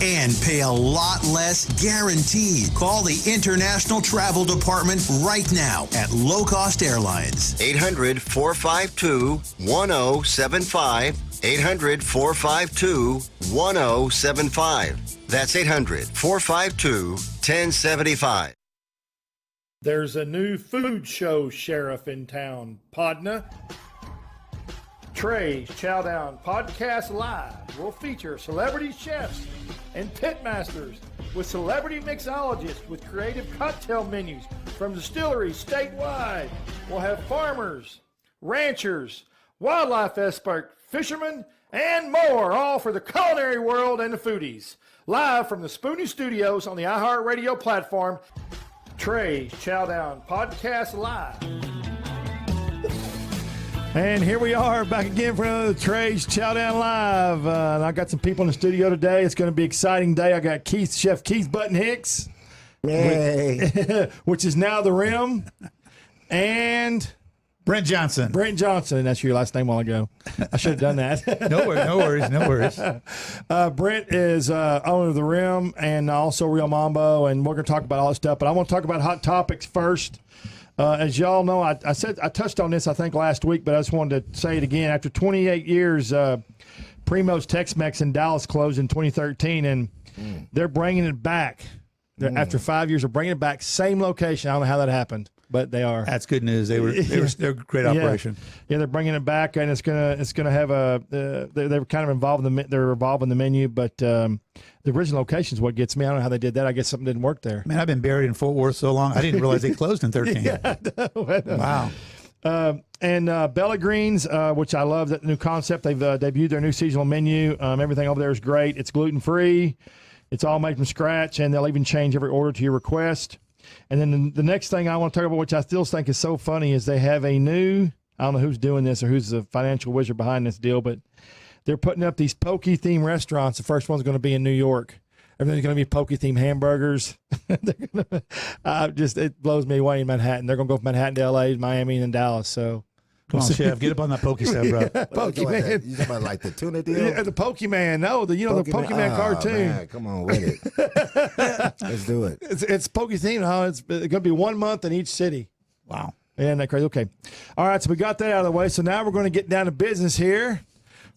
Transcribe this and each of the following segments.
and pay a lot less guaranteed. Call the International Travel Department right now at Low Cost Airlines. 800-452-1075. 800-452-1075. That's 800-452-1075. There's a new food show sheriff in town, Podna. Trey's Chowdown Podcast Live will feature celebrity chefs and pitmasters with celebrity mixologists with creative cocktail menus from distilleries statewide. We'll have farmers, ranchers, wildlife experts, fishermen, and more, all for the culinary world and the foodies. Live from the Spoonie Studios on the iHeartRadio platform, Trey's Chowdown Podcast Live. And here we are back again for another Trey's Chowdown Live. And I got some people in the studio today. It's going to be an exciting day. I got Chef Keith Button Hicks, which is now the Rim, and Brent Johnson. And that's your last name a while ago. I should have done that. No worries. Brent is owner of the Rim and also Real Mambo, and we're going to talk about all this stuff. But I want to talk about hot topics first. As y'all know, I touched on this, I think, last week, but I just wanted to say it again. After 28 years, Primo's Tex-Mex in Dallas closed in 2013, and they're bringing it back. After 5 years, they're bringing it back, same location. I don't know how that happened, but they are. That's good news. They're a great operation. Yeah, they're bringing it back, and it's gonna have they're kind of involved in they're involved in the menu, but the original location is what gets me. I don't know how they did that. I guess something didn't work there. Man, I've been buried in Fort Worth so long, I didn't realize they closed in 13. Yeah, I know. Wow. And Bella Greens, which I love that new concept. They've debuted their new seasonal menu. Everything over there is great. It's gluten-free. It's all made from scratch, and they'll even change every order to your request. And then the next thing I want to talk about, which I still think is so funny, is they have a new, I don't know who's doing this or who's the financial wizard behind this deal, but they're putting up these pokey-themed restaurants. The first one's going to be in New York. Everything's going to be pokey-themed hamburgers. It blows me away in Manhattan. They're going to go from Manhattan to L.A., Miami, and then Dallas. So come on, Chef, get up on that pokey stuff, bro. Pokemon. You talking about like the tuna deal? Yeah, the Pokemon. No, the Pokemon cartoon. Man, come on with it. Let's do it. It's pokey-themed, huh? It's going to be 1 month in each city. Wow. Isn't that crazy? Okay. All right, so we got that out of the way. So now we're going to get down to business here.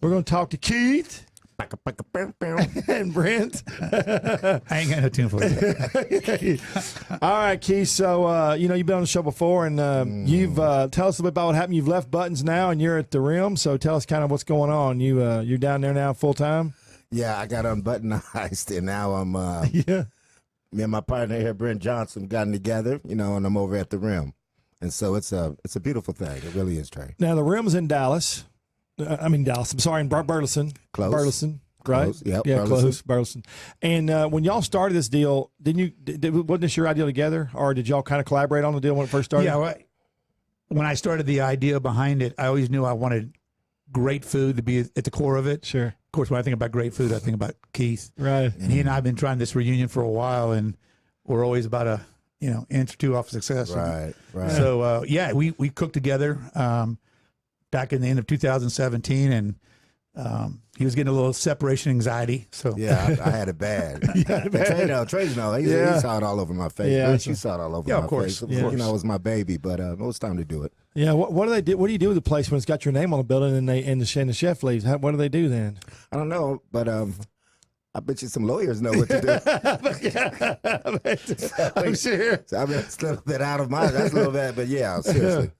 We're going to talk to Keith and Brent. I ain't got no tune for you. All right, Keith. So, you've been on the show before, and you've tell us a bit about what happened. You've left Buttons now, and you're at the Rim. So tell us kind of what's going on. You're down there now full time? Yeah, I got unbuttonized, and now I'm me and my partner here, Brent Johnson, gotten together, and I'm over at the Rim. And so it's a beautiful thing. It really is, Trey. Now, the Rim's in Dallas. Dallas. I'm sorry, in Burleson. Close. Burleson, right? Close. Yep, yeah, Burleson. close. Burleson. And when y'all started this deal, wasn't this your idea together, or did y'all kind of collaborate on the deal when it first started? Yeah, well, when I started the idea behind it, I always knew I wanted great food to be at the core of it. Sure. Of course, when I think about great food, I think about Keith. Right. And he and I have been trying this reunion for a while, and we're always about a inch or two off success. Right. So we cooked together back in the end of 2017, and he was getting a little separation anxiety. So yeah, I had it bad. Trey, he saw it all over my face. Yeah, she saw it all over my face. It was my baby, but it was time to do it. Yeah. What do they do? What do you do with the place when it's got your name on the building and the chef leaves? What do they do then? I don't know, but I bet you some lawyers know what to do. I'm sure. So I mean, it's a little bit out of my. That's a little bit, but yeah, seriously.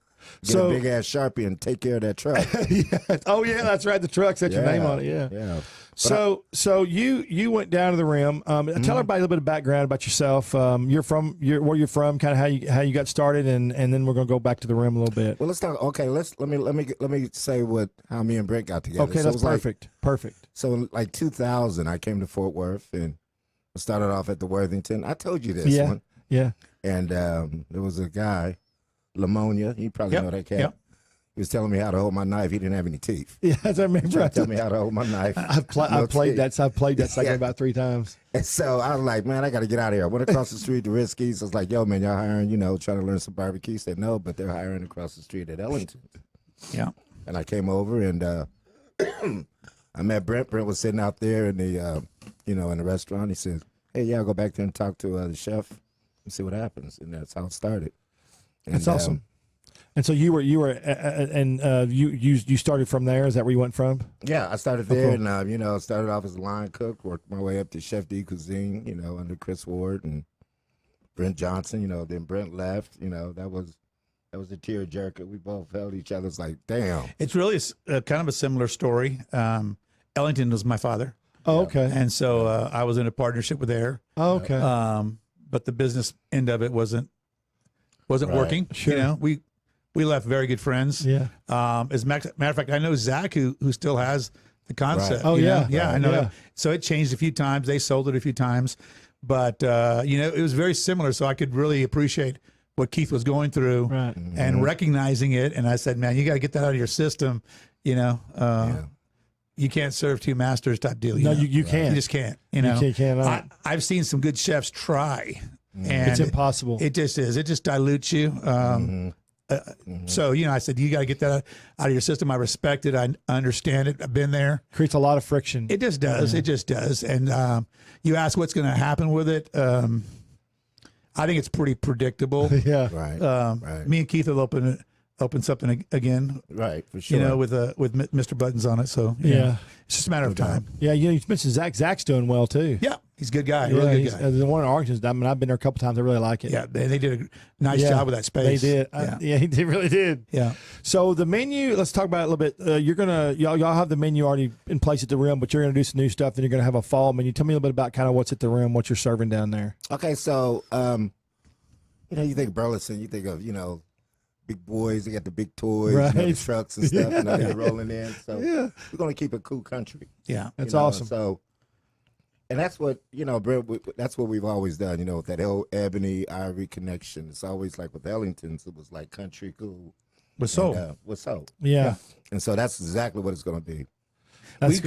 Get a big ass Sharpie and take care of that truck. Yeah. Oh yeah, that's right. The truck's got your name on it. Yeah. Yeah. So you went down to the Rim. Tell everybody a little bit of background about yourself. Where you're from, kind of how you got started, and then we're gonna go back to the Rim a little bit. Well, let's talk. Okay, let me say how me and Brent got together. Okay, that's perfect. Perfect. So in like 2000, I came to Fort Worth and started off at the Worthington. I told you this one. Yeah. And there was a guy, Lamonia. You probably know that cat. Yep. He was telling me how to hold my knife. He didn't have any teeth. Yeah, I remember. Tell me how to hold my knife. I've played that segment about 3 times. And so I was like, man, I got to get out of here. I went across the street to Risky's. I was like, yo, man, y'all hiring, trying to learn some barbecue. He said, no, but they're hiring across the street at Ellington. Yeah. And I came over and I met Brent. Brent was sitting out there in the, in the restaurant. He said, "Hey, yeah, I'll go back there and talk to the chef and see what happens." And that's how it started. And, that's awesome. And so you started from there. Is that where you went from? Yeah, I started there, and started off as a line cook, worked my way up to chef de cuisine, under Chris Ward and Brent Johnson. Then Brent left. That was a tearjerker. We both held each other's like, damn. It's really kind of a similar story. Ellington was my father. Oh, okay. And so I was in a partnership with Air. Oh, okay. But the business end of it wasn't Right. working. Sure. We left very good friends. Yeah. As a matter of fact, I know Zach who still has the concept. Right. Oh, yeah. Yeah, Right. I know. Yeah. That. So it changed a few times. They sold it a few times, but it was very similar. So I could really appreciate what Keith was going through Right. and recognizing it. And I said, man, you got to get that out of your system. You can't serve two masters type deal. No, you can't. You just can't. You cannot. I've seen some good chefs try, and It's impossible. It just is. It just dilutes you. So I said you got to get that out of your system. I respect it. I understand it. I've been there. Creates a lot of friction. It just does. It just does. And you ask what's going to happen with it. I think it's pretty predictable. Yeah. Right. Right. Me and Keith will open something again. Right, for sure. With Mr. Buttons on it. So Yeah. it's just a matter of time. Yeah, you mentioned Zach. Zach's doing well too. Yeah, he's a good guy. Yeah, Really he's good guy. the one in Arlington. I mean, I've been there a couple times. I really like it. Yeah, they did a nice Yeah, job with that space. They did. Yeah. He really did. Yeah. So the menu, let's talk about it a little bit. You're gonna y'all have the menu already in place at the Rim, but you're gonna do some new stuff. Then you're gonna have a fall menu. Tell me a little bit about kind of what's at the Rim, what you're serving down there. Okay, so you think Burleson, you think of big boys. They got the big toys, Right. the trucks and stuff. They're rolling in. So we're gonna keep it cool country. Yeah. That's awesome. So, and that's what Brent. That's what we've always done. With that old Ebony Ivory connection. It's always like with Ellington's. It was like country cool. With soul. With soul. Yeah. And so that's exactly what it's gonna be.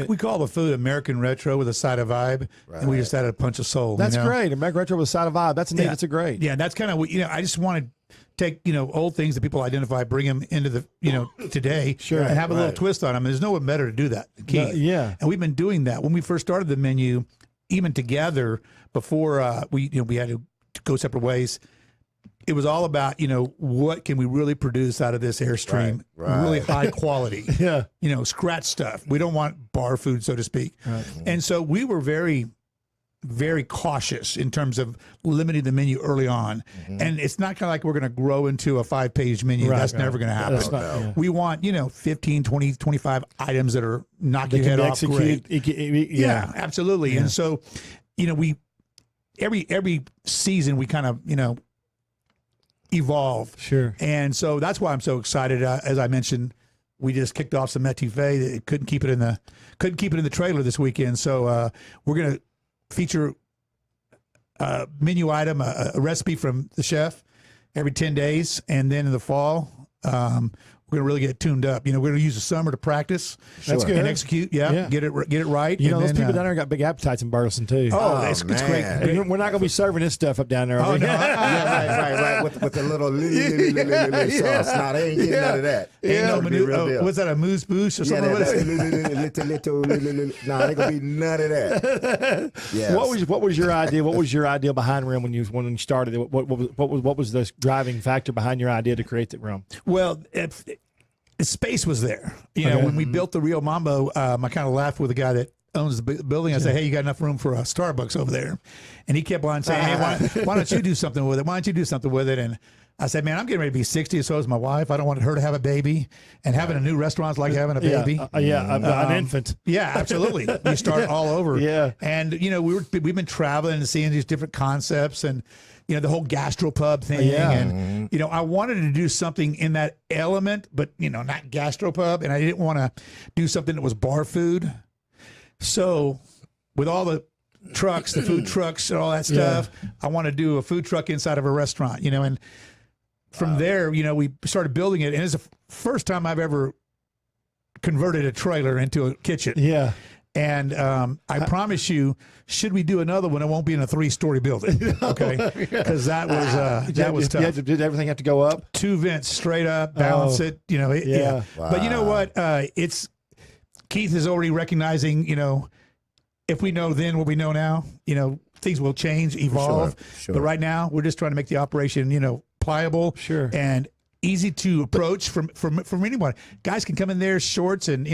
We call the food American retro with a side of vibe, and we just added a punch of soul. That's great. American Retro with a side of vibe. That's neat. Yeah. That's a great. Yeah, that's kind of what I just want to take old things that people identify, bring them into the today, Sure. and have a little Right. twist on them. There's no one better to do that than Keith. Yeah. And we've been doing that when we first started the menu, even together before we had to go separate ways. It was all about, what can we really produce out of this Airstream? Right. Really high quality. Yeah. Scratch stuff. We don't want bar food, so to speak. Right. And so we were very, very cautious in terms of limiting the menu early on. And it's not kind of like we're going to grow into a 5-page menu. Right, That's right. never going to happen. That's not- yeah. We want, 15, 20, 25 items that are knock They your can head be off great. executed. Yeah, absolutely. And so, we every season we kind of, evolve. Sure. And so that's why I'm so excited. As I mentioned, we just kicked off some etouffee. It couldn't keep it in the trailer this weekend. So we're going to feature a menu item, a recipe from the chef every 10 days. And then in the fall, we're going to really get tuned up. We're going to use the summer to practice. That's good. And execute. Yeah. Get it right. Those then, people down there got big appetites in Burleson too. It's great. man. We're not going to be serving this stuff up down there. Oh, no. Right. With the little sauce. Nah, they ain't getting none of that. Ain't no Gonna be real deal. what's that, a moose boosh or Yeah, something? What is it? Nah, ain't gonna be none of that. Yes. What was your idea? What was your idea behind Rim when you started it? What was the driving factor behind your idea to create the Rim? Well, the space was there. When we built the Rio Mambo, I kind of laughed with the guy that owns the building. I said, "Hey, you got enough room for a Starbucks over there?" And he kept on saying, "Hey, why don't you do something with it? Why don't you do something with it?" And I said, "Man, I'm getting ready to be 60, so is my wife. I don't want her to have a baby, and having a new restaurant is like having a baby." An infant. Yeah, absolutely. You start all over. Yeah. And we've been traveling and seeing these different concepts and the whole gastropub thing. Yeah. And I wanted to do something in that element, but not gastropub, and I didn't want to do something that was bar food. So with all the trucks, the food trucks and all that stuff, I want to do a food truck inside of a restaurant, and from there, we started building it, and it's the first time I've ever converted a trailer into a kitchen. Yeah. And I promise you, should we do another one, it won't be in a 3-story building, okay? Because that was tough. Did everything have to go up? 2 vents straight up, balance it, Yeah. But you know what? Keith is already recognizing, if we know then what we know now, things will change, evolve. Sure. But right now, we're just trying to make the operation, pliable Sure. and easy to approach from anyone. Guys can come in there shorts and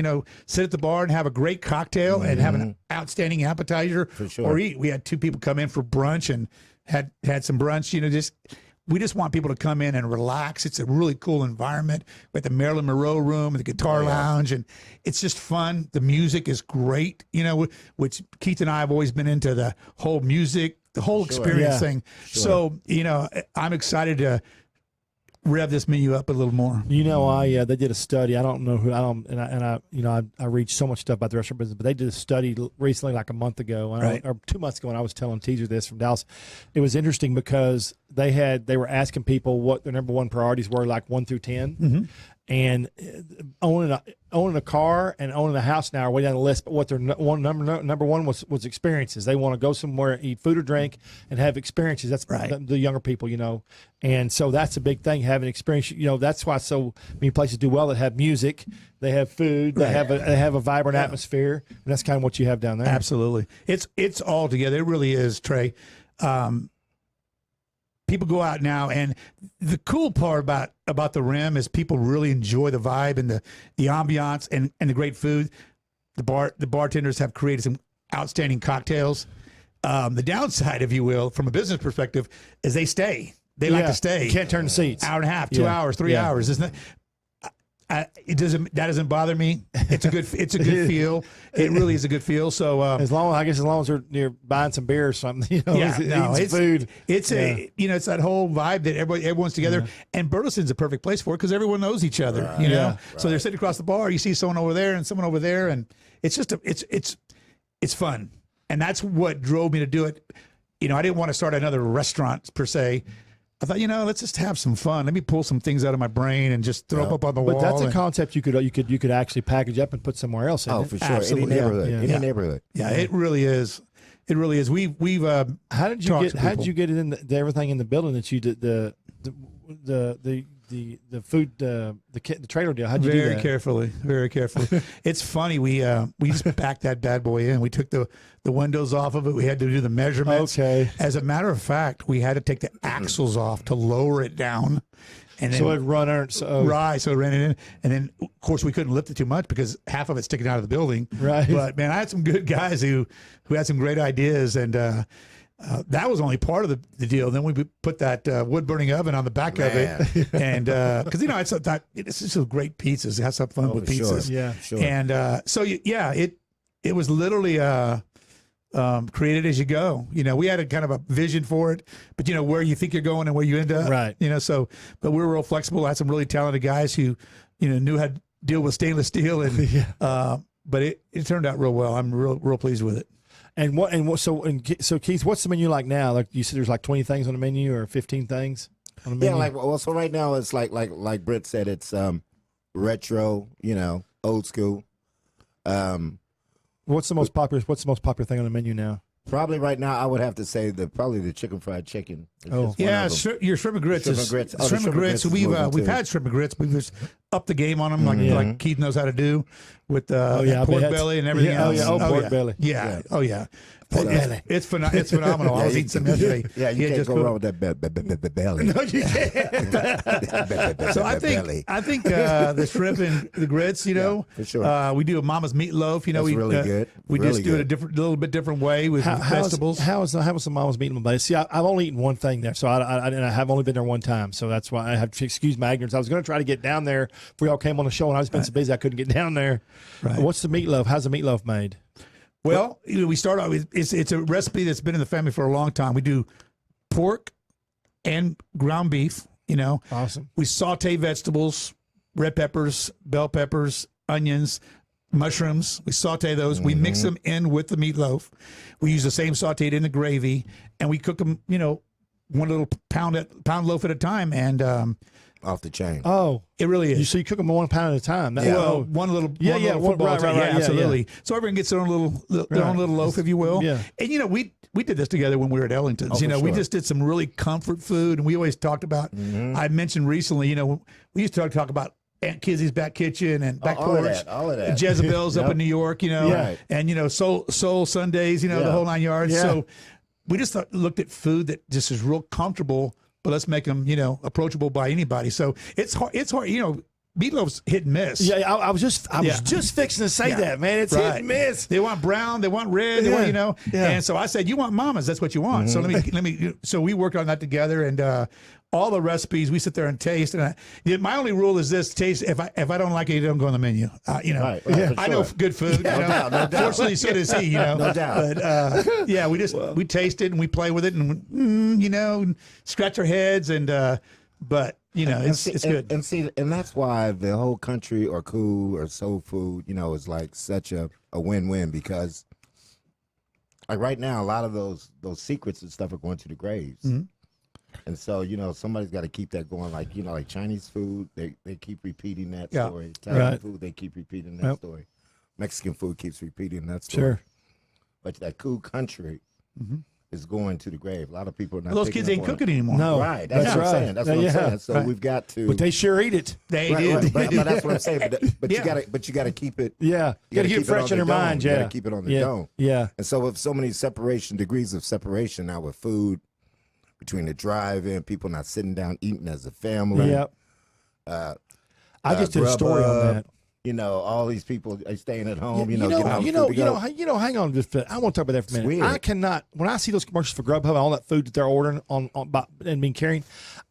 sit at the bar and have a great cocktail and have an outstanding appetizer, For sure. or eat. We had 2 people come in for brunch and had some brunch. We just want people to come in and relax. It's a really cool environment with the Marilyn Monroe room and the guitar lounge, and it's just fun. The music is great, which Keith and I have always been into the whole music, the whole experience thing. Sure. So, I'm excited to rev this menu up a little more. They did a study. I don't know who. I read so much stuff about the restaurant business, but they did a study recently, like a month ago, or 2 months ago, and I was telling Teaser this from Dallas. It was interesting because they were asking people what their number one priorities were, like 1 through 10, and owning a car and owning a house now are way down the list. But what their number one was experiences. They want to go somewhere, eat food or drink, and have experiences. That's right. The younger people, and so that's a big thing. Having experience, that's why so many places do well that have music, they have food, they have a vibrant atmosphere, and that's kind of what you have down there. Absolutely, it's all together. It really is, Trey. People go out now, and the cool part about the Rim is people really enjoy the vibe and the ambiance and the great food. The bartenders have created some outstanding cocktails. The downside, if you will, from a business perspective, is they stay. They like to stay. You can't turn the seats. Hour and a half, 2 hours, 3 hours. Isn't it doesn't bother me. It's a good feel. It really is a good feel. So as long as you're buying some beer or something, it's food. It's it's that whole vibe that everyone's together. And Burleson's a perfect place for it because everyone knows each other. So they're sitting across the bar. You see someone over there and someone over there, and it's just it's fun. And that's what drove me to do it. I didn't want to start another restaurant per se. I thought, let's just have some fun. Let me pull some things out of my brain and just throw them up on the wall. But that's a concept you could actually package up and put somewhere else. Oh, for sure. Absolutely. Any neighborhood. Yeah, it really is. It really is. We've how did you get it in everything in the building that you did the food the trailer deal? How'd you do that? Very carefully. It's funny. We just backed that bad boy in. We took the windows off of it. We had to do the measurements. Okay. As a matter of fact, we had to take the axles off to lower it down. And then, so it run right. So it ran it in, and then of course we couldn't lift it too much because half of it's sticking out of the building. Right. But man, I had some good guys who had some great ideas, and that was only part of the deal. Then we put that wood burning oven on the back of it, and because it's just great pizzas. Have some fun with pizzas. Sure. Yeah, sure. And so it was literally created as you go. We had a kind of a vision for it, but where you think you're going and where you end up. Right. But we were real flexible. I had some really talented guys who knew how to deal with stainless steel, and but it turned out real well. I'm real pleased with it. So Keith, what's the menu like now? Like you said, there's like 20 things on the menu or 15 things on the menu. Yeah, so right now it's like Brent said, it's retro, old school. What's the most popular thing on the menu now? Probably right now I would have to say probably the chicken fried chicken. Oh yeah, your shrimp and grits. Shrimp and grits. We've had shrimp and grits. We've just upped the game on them, like Keith knows how to do with pork belly and everything else. Pork belly. Yeah. Oh yeah. It's phenomenal. I was eating some yesterday. Yeah, you can't go wrong with that belly. No, you can't. So I think the shrimp and the grits, for sure. we do a mama's meatloaf. That's really good. We really just do it a little bit different way with vegetables. How was the mama's meatloaf? See, I've only eaten one thing there, so I have only been there one time, so that's why I have to excuse my ignorance. I was going to try to get down there before y'all came on the show, and I was been so busy I couldn't get down there. Right. What's the meatloaf? How's the meatloaf made? Well, we start out with it's a recipe that's been in the family for a long time. We do pork and ground beef. Awesome. We saute vegetables, red peppers, bell peppers, onions, mushrooms. We saute those. We mix them in with the meatloaf. We use the same sauteed in the gravy, and we cook them. One little pound loaf at a time, and off the chain. Oh, it really is. So you cook them 1 pound at a time. One little football. Right, absolutely. Yeah. So everyone gets their own little loaf, if you will. Yeah. And we did this together when we were at Ellington's. We just did some really comfort food, and we always talked about. I mentioned recently, we used to talk about Aunt Kizzy's back kitchen and back all porch. all of that. Jezebel's up Yep. in New York, Yeah. and Soul Sundays, Yeah. the whole 9 yards. Yeah. So we just looked at food that just is real comfortable, but let's make them, approachable by anybody. So it's hard. It's hard, Meatloaf's hit and miss. Yeah, I was just fixing to say Yeah. that, man. It's hit and miss. They want brown, they want red, they Yeah. want, Yeah. And so I said, you want mamas, that's what you want. So let me. So we worked on that together, and all the recipes we sit there and taste. And my only rule is this: taste. If I don't like it, it don't go on the menu. Right, for I know sure. good food. No doubt, no doubt. Fortunately, so does he. No doubt. But we taste it and we play with it and and scratch our heads but. It's good. And that's why the whole country or cool or soul food, is like such a win-win, because like right now, a lot of those secrets and stuff are going to the graves. Mm-hmm. And so, somebody's got to keep that going. Like, like Chinese food, they keep repeating that Yeah. story. Italian Right. food, they keep repeating that Yep. story. Mexican food keeps repeating that story. Sure. But that cool country is going to the grave. A lot of people are not. Those picking kids up ain't on it. cooking anymore. No. Right. That's That's what I'm right. saying. That's what I'm Yeah. saying. So Right. we've got to. But they sure eat it. They Right, did. right. But that's what I'm saying. But Yeah. you gotta keep it. Yeah. You got to keep it fresh on in the your mind, dome. You yeah. gotta keep it on the yeah. dome. Yeah. And so with so many degrees of separation now with food, between the drive-in, people not sitting down eating as a family. Yep. I just did a story on Grubhub, that. all these people are staying at home. hang on just I want to talk about that for a minute. weird. I cannot, when I see those commercials for Grubhub and all that food that they're ordering and being carrying,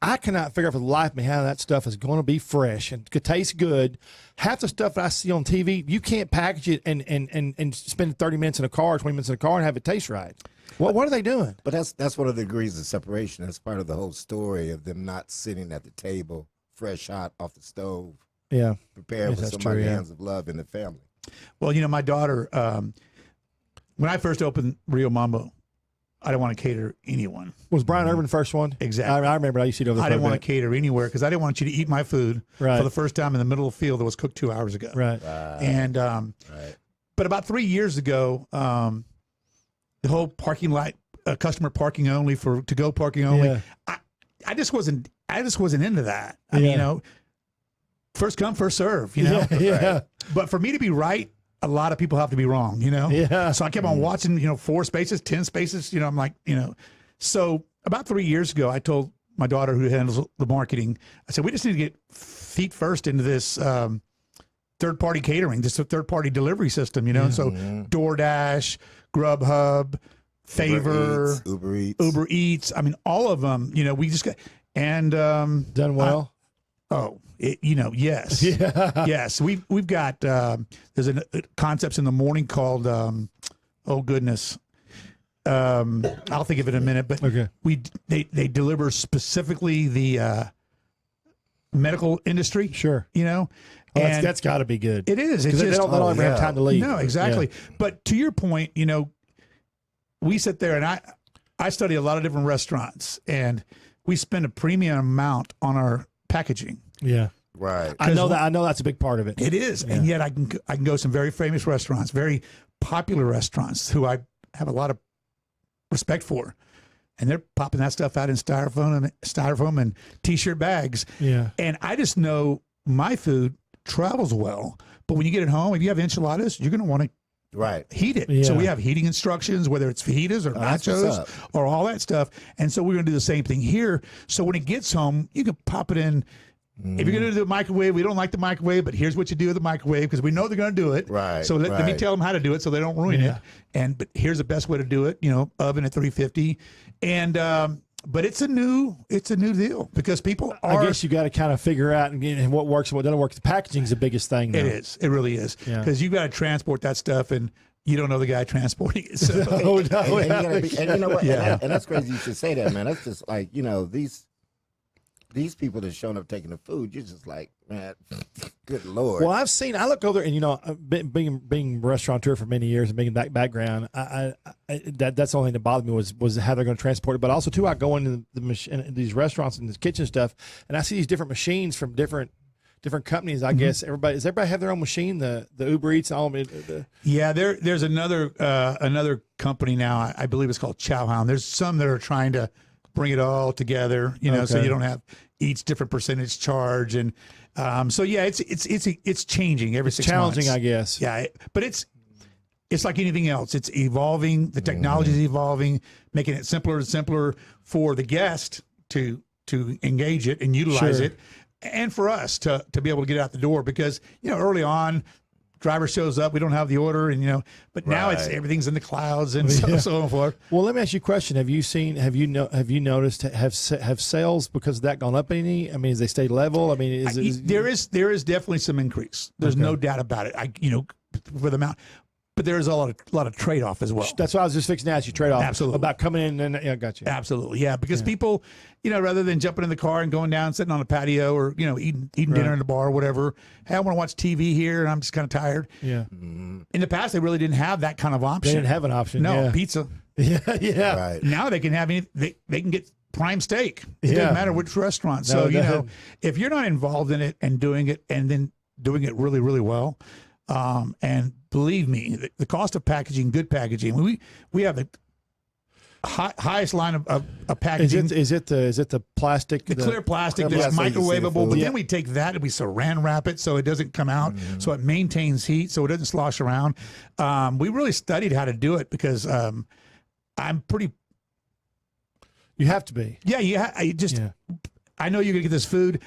I cannot figure out for the life of me how that stuff is going to be fresh and could taste good. Half the stuff that I see on TV, you can't package it and spend 30 minutes in a car, 20 minutes in a car and have it taste right. What are they doing? But that's one of the degrees of separation. That's part of the whole story of them not sitting at the table, fresh hot off the stove, Yeah. prepared Yes, with that's somebody's true, yeah. hands of love in the family. Well, my daughter, when I first opened Rio Mambo, I didn't want to cater anyone. Was Brian Irvin the first one? Exactly. I remember I used to eat over there. I didn't want to cater anywhere because I didn't want you to eat my food Right. for the first time in the middle of the field that was cooked 2 hours ago. Right. And Right. but about 3 years ago, the whole parking lot, customer parking only for to-go parking only. Yeah. I just wasn't into that. I Yeah. mean, first come, first serve. Yeah. But for me to be right, a lot of people have to be wrong. Yeah. So I kept on watching. 4 spaces, 10 spaces. I'm like, So about 3 years ago, I told my daughter, who handles the marketing, I said, we just need to get feet first into this third-party catering, just a third-party delivery system. And so DoorDash, Grubhub, Favor, Uber Eats. I mean, all of them. We just got and Done well. Yes, yes. We've got there's concepts in the morning called oh goodness. I'll think of it in a minute, but Okay. they deliver specifically the medical industry. Sure. And That's got to be good. it is. It's Because they just don't ever have time to leave. no, exactly. But to your point, we sit there and I study a lot of different restaurants, and we spend a premium amount on our packaging. Yeah. Right. I know that's a big part of it. It is, and yet I can go to some very famous restaurants, very popular restaurants, who I have a lot of respect for, and they're popping that stuff out in styrofoam and t-shirt bags. Yeah. And I just know my food travels well, but when you get it home, if you have enchiladas, you're going to want to Right. heat it. Yeah. So we have heating instructions, whether it's fajitas or that's what's nachos up. or all that stuff. And so we're going to do the same thing here. So when it gets home, you can pop it in. If you're going to do the microwave, we don't like the microwave, but here's what you do with the microwave because we know they're going to do it. Right, So let me right. tell them how to do it so they don't ruin it. But here's the best way to do it. Oven at 350, and but it's a new deal because people are. I guess you got to kind of figure out and what works and what doesn't work. The packaging's the biggest thing. It now. is. It really is Yeah. because you've got to transport that stuff and. You don't know the guy transporting it. So. Oh, no. And you know what? Yeah. And that's crazy you should say that, man. That's just like, these people that's showing up taking the food, you're just like, man, good Lord. Well, I look over there and, being restaurateur for many years and being in that background, that's the only thing that bothered me was how they're going to transport it. But also, too, I go into these restaurants and this kitchen stuff, and I see these different machines from different companies. I guess does everybody have their own machine? The Uber Eats and all of it. Yeah, there's another company now. I believe it's called Chow. There's some that are trying to bring it all together. So Okay. you don't have each different percentage charge, and so yeah, it's changing every 6 months. Challenging, I guess. Yeah, but it's like anything else. It's evolving. The technology is evolving, making it simpler and simpler for the guest to engage it and utilize it, and for us to be able to get out the door. Because early on, driver shows up, we don't have the order, and but now it's everything's in the clouds and so on forth. Well, let me ask you a question. Have you noticed have sales because of that gone up any? I mean, has they stayed level? I mean, there is definitely some increase. There's no doubt about it. For the amount. But there is a lot of trade off as well. That's what I was just fixing to ask you. Trade off. Absolutely. About coming in and got you. Absolutely, yeah. Because people, rather than jumping in the car and going down, sitting on a patio, or eating dinner in the bar or whatever. Hey, I want to watch TV here, and I'm just kind of tired. Yeah. In the past, they really didn't have that kind of option. They didn't have an option. No, pizza. Yeah. Right. Now they can have they can get prime steak. It doesn't matter which restaurant. So if you're not involved in it and doing it, and then doing it really, really well. And believe me, the cost of packaging, good packaging. We have the highest line of packaging. Is it the plastic? The clear plastic that's microwavable. But then we take that and we saran wrap it so it doesn't come out, so it maintains heat, so it doesn't slosh around. We really studied how to do it because I'm pretty. You have to be. Yeah, I know you're gonna get this food.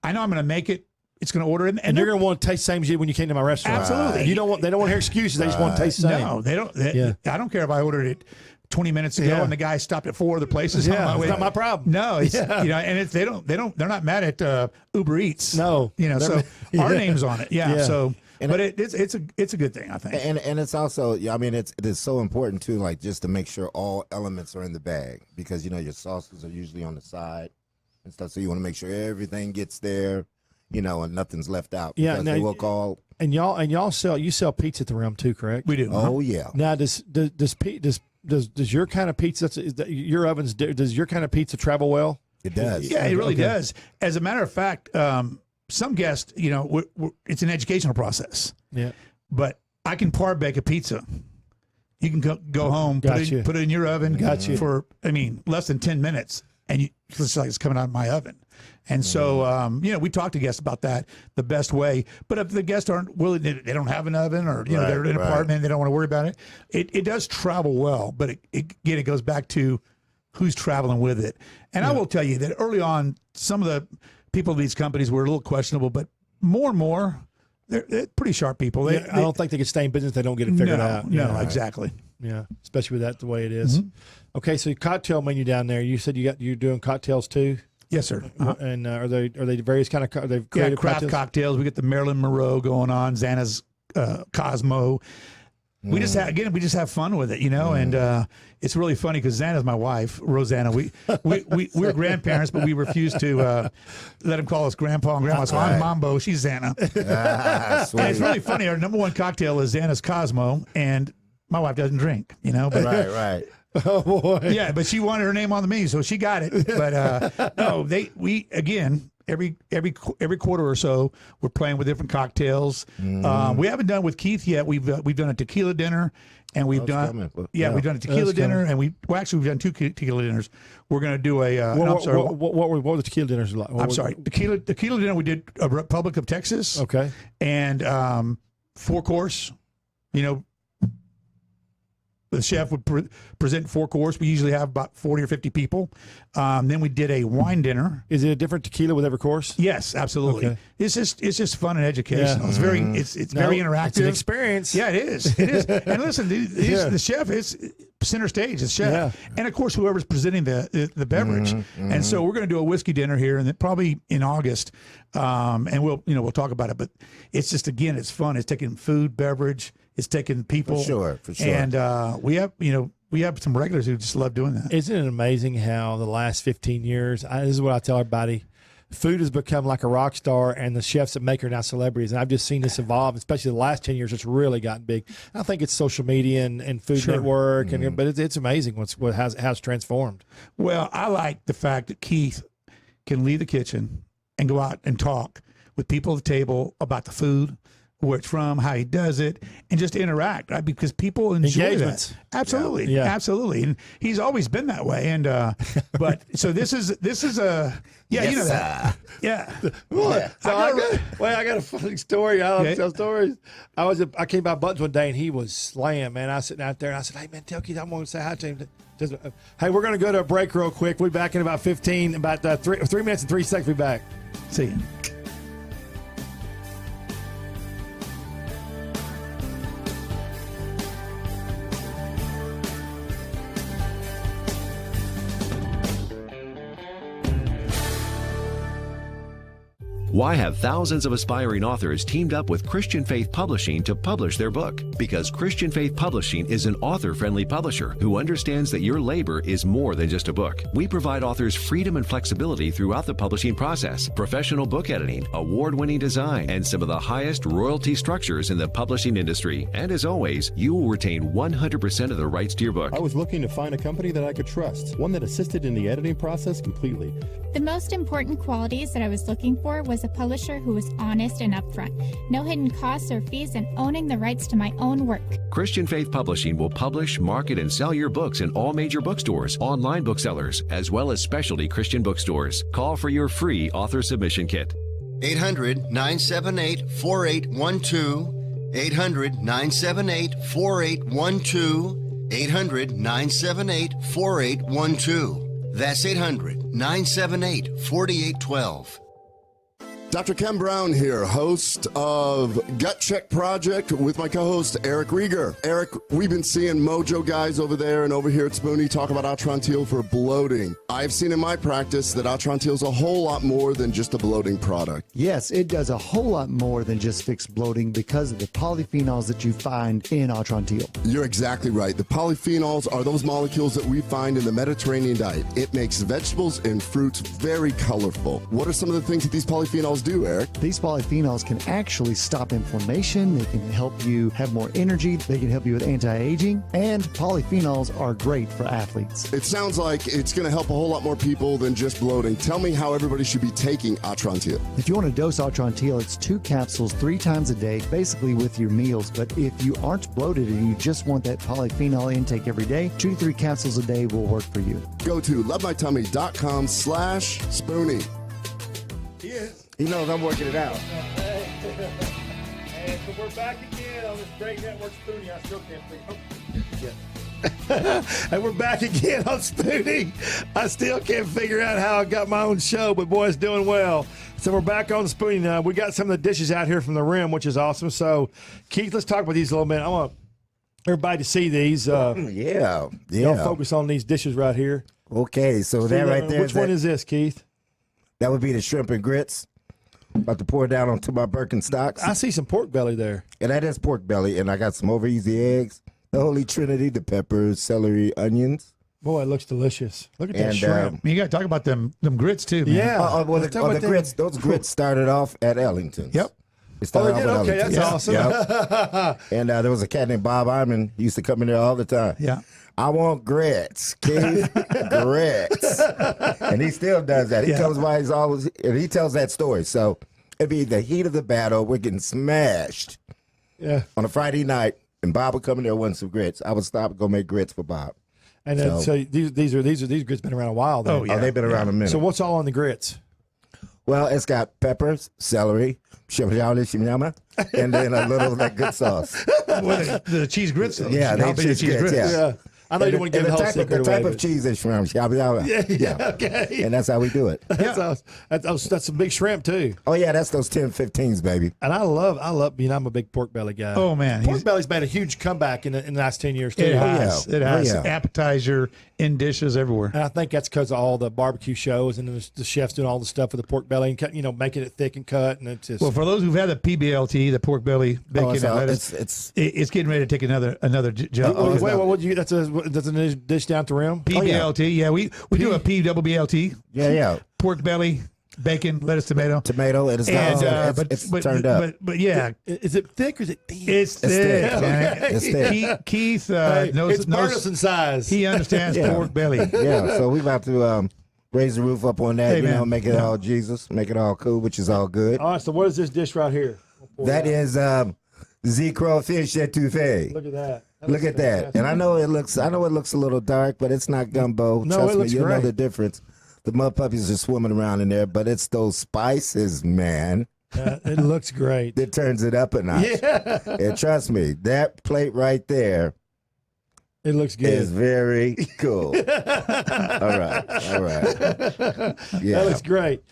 I know I'm gonna make it. It's going to order it, and you're going to want to taste the same as you did when you came to my restaurant. Absolutely. They don't want to hear excuses. They just want to taste the same. No, they don't. I don't care if I ordered it 20 minutes ago and the guy stopped at 4 other places. Yeah, it's not my problem. No, it's, and they're not mad at Uber Eats. No, so our name's on it. Yeah. So, but it's a good thing, I think. And it's also, it is so important too, like just to make sure all elements are in the bag, because your sauces are usually on the side and stuff. So you want to make sure everything gets there. And nothing's left out. Yeah, because they will call. And y'all sell pizza at the Rim too, correct? We do. Oh yeah. Now does your kind of pizza, your ovens, does your kind of pizza travel well? It does. Yeah, it really does. As a matter of fact, some guests, it's an educational process. Yeah. But I can par bake a pizza. You can go home, put it in your oven. For less than 10 minutes, and it's like it's coming out of my oven. And so, we talk to guests about that, the best way. But if the guests aren't willing, they don't have an oven, or they're in an apartment, they don't want to worry about it. It does travel well, but it goes back to who's traveling with it. And I will tell you that early on, some of the people of these companies were a little questionable, but more and more, they're pretty sharp people. I don't think they can stay in business if they don't get it figured out. No, exactly. Yeah, especially with that the way it is. Mm-hmm. Okay, so your cocktail menu down there. You said you're doing cocktails too. Yes, sir. And are they various kind of craft cocktails? We get the Marilyn Monroe going on, Xana's Cosmo. We just have fun with it, and it's really funny because Xana's my wife, Rosanna. We're grandparents, but we refuse to let him call us grandpa and grandma. So I'm Mambo, she's Xana. And it's really funny. Our number one cocktail is Xana's Cosmo, and my wife doesn't drink, But, right. Oh boy. Yeah, but she wanted her name on the menu, so she got it. But no, every quarter or so we're playing with different cocktails. We haven't done with Keith yet. We've done a tequila dinner, and we've done we've done a tequila dinner, and we've done 2 tequila dinners. We're going to do a. What were the tequila dinners like? I'm sorry, tequila dinner. We did a Republic of Texas. Okay, and 4-course. The chef would present 4-course. We usually have about 40 or 50 people. Then we did a wine dinner. Is it a different tequila with every course? Yes, absolutely. Okay. It's just fun and educational. Yeah. It's very interactive. It's an experience. Yeah, it is. It is. And listen, the chef is center stage. The chef, and of course whoever's presenting the beverage. And so we're going to do a whiskey dinner here, and then probably in August. And we'll talk about it. But it's just it's fun. It's taking food, beverage. It's taking people. For sure. And we have some regulars who just love doing that. Isn't it amazing how the last 15 years, this is what I tell everybody, food has become like a rock star, and the chefs that make her now celebrities. And I've just seen this evolve, especially the last 10 years. It's really gotten big. I think it's social media and Food Network, but it's amazing how it's transformed. Well, I like the fact that Keith can leave the kitchen and go out and talk with people at the table about the food, where it's from, how he does it, and just interact, right? Because people enjoy Engagements. that. Absolutely, Yeah. absolutely, and he's always been that way. And but so this is a you know that. Yeah. What? So I got a funny story. I love to tell stories. I came by Buttons one day and he was slammed, man. I was sitting out there and I said, "Hey man, tell Keith I'm going to say hi to him." Hey, we're going to go to a break real quick. We'll be back in about 3 minutes and 3 seconds. We'll be back. See you. Why have thousands of aspiring authors teamed up with Christian Faith Publishing to publish their book? Because Christian Faith Publishing is an author-friendly publisher who understands that your labor is more than just a book. We provide authors freedom and flexibility throughout the publishing process, professional book editing, award-winning design, and some of the highest royalty structures in the publishing industry. And as always, you will retain 100% of the rights to your book. I was looking to find a company that I could trust, one that assisted in the editing process completely. The most important qualities that I was looking for was a publisher who was honest and upfront, no hidden costs or fees, and owning the rights to my own work. Christian Faith Publishing will publish, market, and sell your books in all major bookstores, online booksellers, as well as specialty Christian bookstores. Call for your free author submission kit. 800-978-4812. 800-978-4812. 800-978-4812. That's 800-978-4812. Dr. Ken Brown here, host of Gut Check Project with my co-host Eric Rieger. Eric, we've been seeing Mojo guys over there and over here at Spoonie talk about Atrantil for bloating. I've seen in my practice that Atrantil is a whole lot more than just a bloating product. Yes, it does a whole lot more than just fix bloating because of the polyphenols that you find in Atrantil. You're exactly right. The polyphenols are those molecules that we find in the Mediterranean diet. It makes vegetables and fruits very colorful. What are some of the things that these polyphenols do, Eric? These polyphenols can actually stop inflammation. They can help you have more energy. They can help you with anti-aging. And polyphenols are great for athletes. It sounds like it's going to help a whole lot more people than just bloating. Tell me how everybody should be taking Atrantil. If you want to dose Atrantil, it's 2 capsules 3 times a day, basically with your meals. But if you aren't bloated and you just want that polyphenol intake every day, 2 to 3 capsules a day will work for you. Go to lovemytummy.com/Spoonie. Yes. He knows I'm working it out. And so we're back again on this great network, Spoonie. I still can't figure And we're back again on Spoonie. I still can't figure out how I got my own show, but boy, it's doing well. So we're back on Spoonie now. We got some of the dishes out here from the Rim, which is awesome. So, Keith, let's talk about these a little bit. I want everybody to see these. Yeah. Y'all focus on these dishes right here. Okay, so that right there. Which one is this, Keith? That would be the shrimp and grits. About to pour down onto my Birkenstocks. I see some pork belly there. And that is pork belly. And I got some over easy eggs, the Holy Trinity, the peppers, celery, onions. Boy, it looks delicious. Look at that shrimp. You got to talk about them grits too, man. Yeah. The grits. Those grits started off at Ellington's. Yep. It started off at Okay, Ellington's. that's awesome. Yep. And there was a cat named Bob Iman. He used to come in there all the time. Yeah. I want grits, Keith. Grits. And he still does that. He tells why he's always, and he tells that story. So it'd be the heat of the battle. We're getting smashed on a Friday night, and Bob would come in there wanting some grits. I would stop and go make grits for Bob. And so these grits been around a while. Then. Oh, they've been around a minute. So what's all on the grits? Well, it's got peppers, celery, and then a little of that good sauce. The cheese grits. Yeah, they cheese grits. Yeah. I know you want to get the whole secret The type away, of cheese is shrimp. Yeah. Okay. And that's how we do it. That's some big shrimp too. Oh yeah, that's those 10-15s, baby. And I love. I'm a big pork belly guy. Oh man, pork belly's made a huge comeback in the last 10 years too. It has. It has. Appetizer in dishes everywhere. And I think that's because of all the barbecue shows and the chefs doing all the stuff with the pork belly and making it thick and cut. And it's just for those who've had the PBLT, the pork belly bacon and lettuce, it's getting ready to take another job. Wait, what would you? That's a dish down to Rim. PBLT, yeah. We do a PBLT. Yeah. Pork belly, bacon, lettuce, tomato. It is it's turned up. But yeah. Is it thick or is it thin? It's thick. It's thick. Keith knows in size. He understands pork belly. Yeah, so we about to raise the roof up on that, make it all Jesus, make it all cool, which is all good. All right, so what is this dish right here? That is Z Crawfish Etouffee. Look at that. Look at that. And I know it looks a little dark, but it's not gumbo. No, Trust it looks me, you'll great. know the difference. The mud puppies are swimming around in there, but it's those spices, man. It looks great. That turns it up a notch. Yeah. And trust me, that plate right there. It looks good. Is very cool. All right. Yeah. That looks great.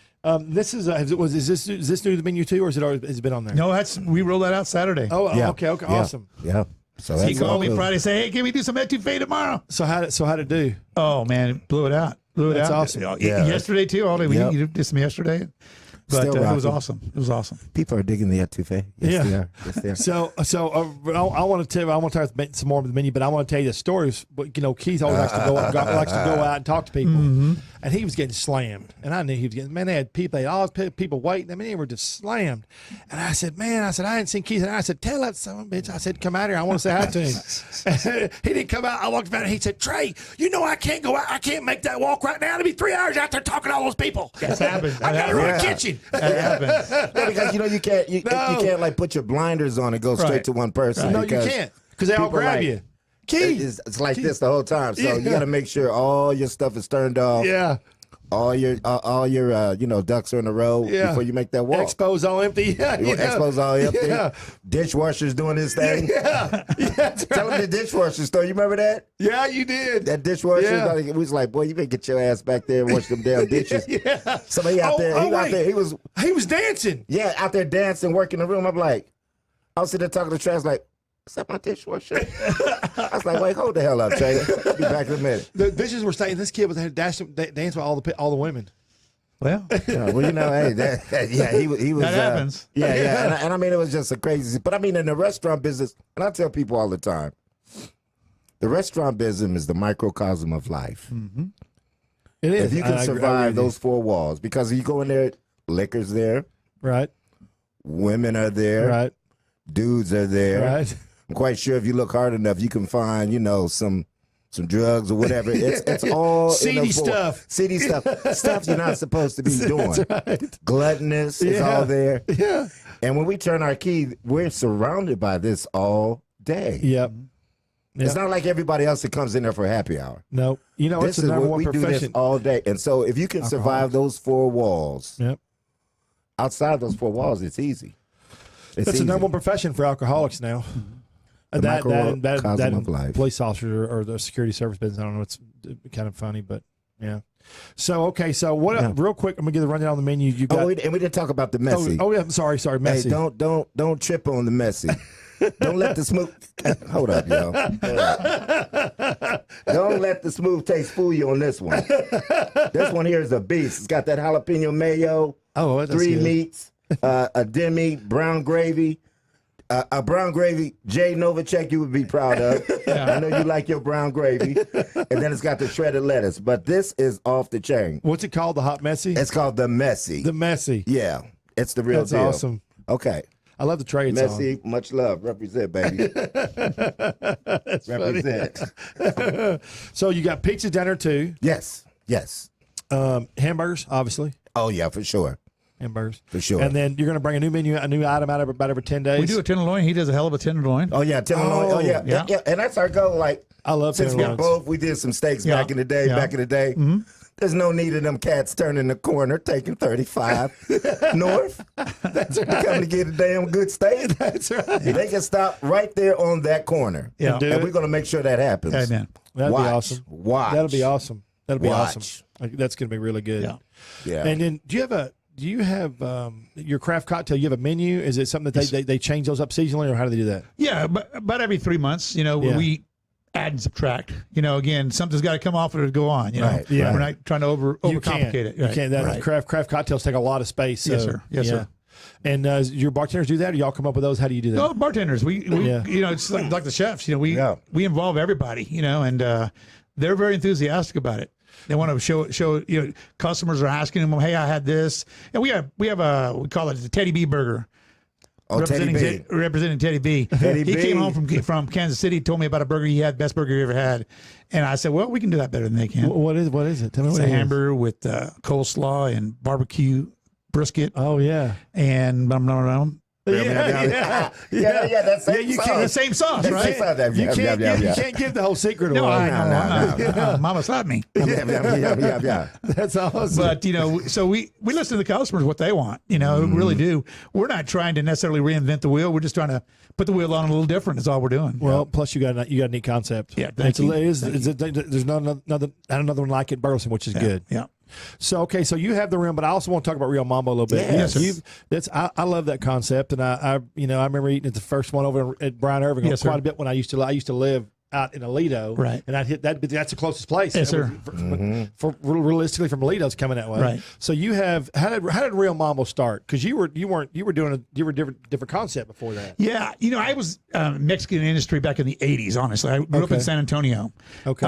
This is is this new to the menu too, or has it been on there? No, we rolled that out Saturday. Oh, Yeah. okay, Yeah. awesome. Yeah. So He that's called all me cool. Friday, say, "Hey, can we do some etouffee tomorrow?" So how'd it do? Oh man, it blew it out. That's out. awesome. Yeah. Yesterday too. All day. Yep. You did some yesterday, but Still it was rocking. awesome. It was awesome. People are digging the etouffee. Yes, Yeah. they are. Yes, they are. So I want to talk some more of the menu, but I want to tell you the stories. But Keith always likes to go out and talk to people, and he was getting slammed, and I knew he was getting. Man, they had all people waiting. I mean, they were just slammed, and I said, I hadn't seen Keith, and I said, tell that son of a bitch. I said, come out here. I want to say hi to him. He didn't come out. I walked about, and he said, Trey, I can't go out. I can't make that walk right now. It'll be 3 hours out there talking to all those people. That's happened. I got to run the kitchen. That happens. Yeah, because you can't like put your blinders on and go straight Right. to one person. No, you because can't, because they all people grab like- you. Keith. It's like this the whole time. So you got to make sure all your stuff is turned off. Yeah. All your ducks are in a row before you make that walk. Expose all empty. Yeah. Expose all empty. Yeah. Dishwasher's doing his thing. Yeah. That's Tell him the dishwasher story. You remember that? Yeah, you did. That dishwasher. Yeah. We was like, boy, you better get your ass back there and wash them damn dishes. Yeah. Somebody out there. He was dancing. Yeah, out there dancing, working the room. I'm like, I was sitting there talking to Trash like, is that my dishwasher? I was like, wait, hold the hell up, Trey. I'll be back in a minute. The dishes were staying. This kid was dancing with all the women. Well, Yeah, well, hey, he was. That happens. Yeah. And I mean, it was just a crazy. But I mean, in the restaurant business, and I tell people all the time, the restaurant business is the microcosm of life. Mm-hmm. It is. If you can I agree survive with you. those four walls, because you go in there, liquor's there, Right. women are there, Right. dudes are there. Right. I'm quite sure if you look hard enough, you can find, some drugs or whatever. It's all Seedy in those four- stuff. Seedy stuff. Stuff you're not supposed to be doing. That's right. Gluttonous is Yeah. all there. Yeah. And when we turn our key, we're surrounded by this all day. Yep. It's not like everybody else that comes in there for happy hour. No. This It's the is number what one we do this profession. all day. And so if you can survive those four walls, Yep. outside those four walls, it's easy. That's the easy. number one profession for alcoholics now. The microcosm of life. Police officer or the security service business. I don't know. It's kind of funny, but yeah. So okay. So what? Real quick, I'm gonna give the rundown on the menu. You got. and we didn't talk about the messy. Oh yeah. Sorry. Messy. Hey, don't trip on the messy. Don't let the smooth. Hold up, yo. Don't let the smooth taste fool you on this one. This one here is a beast. It's got that jalapeno mayo. Oh, that's 3 good. meats, a demi, brown gravy. A brown gravy, Jay Novacek, you would be proud of. I know you like your brown gravy. And then it's got the shredded lettuce. But this is off the chain. What's it called? The hot messy. It's called the messy. The messy. Yeah, it's the real That's deal. awesome. Okay. I love the trade Messy, much love. Represent, baby. That's Represent. funny. So you got pizza dinner too. Yes. Hamburgers, obviously. Oh, yeah, for sure. Hamburgers. For sure. And then you're going to bring a new item out about every 10 days. we do a tenderloin. He does a hell of a tenderloin. Oh, yeah, tenderloin. Oh, yeah. yeah. Yeah. And that's our goal. Like, I love since we tenderloins. we did some steaks Yeah. back in the day. Yeah. Back in the day. Mm-hmm. There's no need of them cats turning the corner, taking 35 north. That's right. Coming to get a damn good steak. That's right. They can stop right there on that corner. Yeah. And we're going to make sure that happens. Amen. That'd Watch. be awesome. Watch. That'll be awesome. That'll be Watch. awesome. That's going to be really good. Yeah. Yeah. And then do you have your craft cocktail? You have a menu? Is it something that they change those up seasonally, or how do they do that? Yeah, but about every 3 months, we add and subtract. Again, something's got to come off or go on. Right, yeah. We're not trying to overcomplicate it. You Right. can't. That craft cocktails take a lot of space. Yes, so, sir. Yes, yeah. sir. And your bartenders do that, or y'all come up with those? How do you do that? No, bartenders. We Yeah. it's like the chefs. We involve everybody. And they're very enthusiastic about it. They want to show. Customers are asking them, "Hey, I had this," and we call it the Teddy B burger. Oh, Teddy B. Representing Teddy B. Teddy He B. came home from Kansas City, told me about a burger he had, best burger he ever had, and I said, "Well, we can do that better than they can." What is it? Tell me It's what a it is. hamburger with coleslaw and barbecue brisket Oh yeah. and That same you song. can't, the same songs, That right? same song. You can't give the whole secret No, away. no. Mama slapped me. Yeah. That's awesome. But so we listen to the customers what they want. We really do. We're not trying to necessarily reinvent the wheel. We're just trying to put the wheel on a little different. Is all we're doing. Well, plus you got a neat concept. Yeah, thank you. There's not another one like it in Burleson, which is good. Yeah. So you have the rim, but I also want to talk about Real Mambo a little bit. Yes. I love that concept, and I remember eating at the first one over at Brian Irving quite a bit when I used to live out in Alito, right? And I'd hit that. That's the closest place. Yes, sir. For realistically, from Alito's coming that way, right? So you have how did Real Mambo start? Because you were doing a different concept before that. Yeah, I was Mexican industry back in the '80s. Honestly, I grew up in San Antonio. Okay.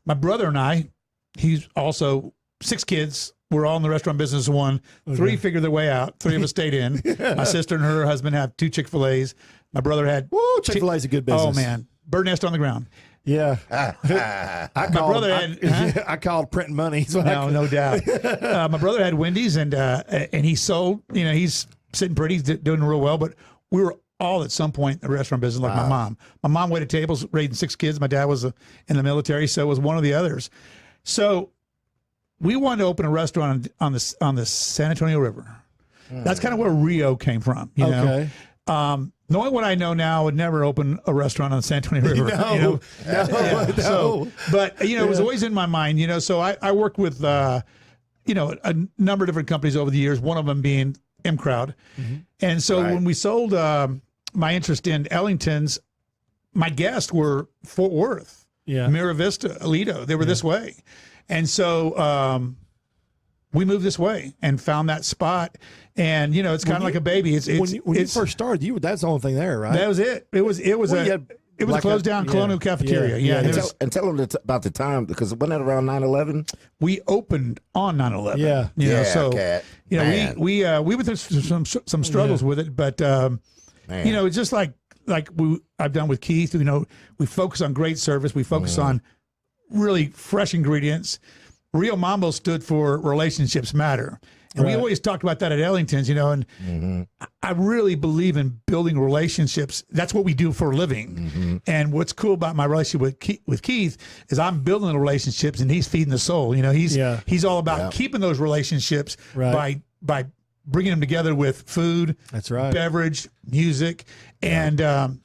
My brother and I, he's also 6 kids. We're all in the restaurant business. 3 figured their way out. 3 of us stayed in. My sister and her husband have 2 Chick-fil-A's. My brother had. Woo, Chick-fil-A's a good business. Oh man, bird nest on the ground. Yeah. I called printing money. No doubt. My brother had Wendy's and he sold. He's sitting pretty, he's doing real well. But we were all at some point in the restaurant business, like my mom. My mom waited tables, raising 6 kids. My dad was in the military, so was one of the others. So we wanted to open a restaurant on the San Antonio River. That's kind of where Rio came from. You know? Knowing what I know now, I would never open a restaurant on the San Antonio River. No. So, but it was always in my mind. So I worked with a number of different companies over the years. One of them being M Crowd, and so when we sold my interest in Ellington's, my guests were Fort Worth, Mira Vista, Alito. They were this way, and so we moved this way and found that spot. And it's kind of like a baby. When you first started, that's the only thing there, right? That was it. It was a closed down colonial cafeteria. And tell them about the time, because wasn't that around 9/11? We opened on 9/11. We went through some struggles with it, but it's just like I've done with Keith. We focus on great service. We focus on really fresh ingredients. Real Mambo stood for relationships matter. And we always talked about that at Ellington's, and I really believe in building relationships. That's what we do for a living. And what's cool about my relationship with Keith is I'm building the relationships and he's feeding the soul. He's all about keeping those relationships by bringing them together with food, beverage, music, and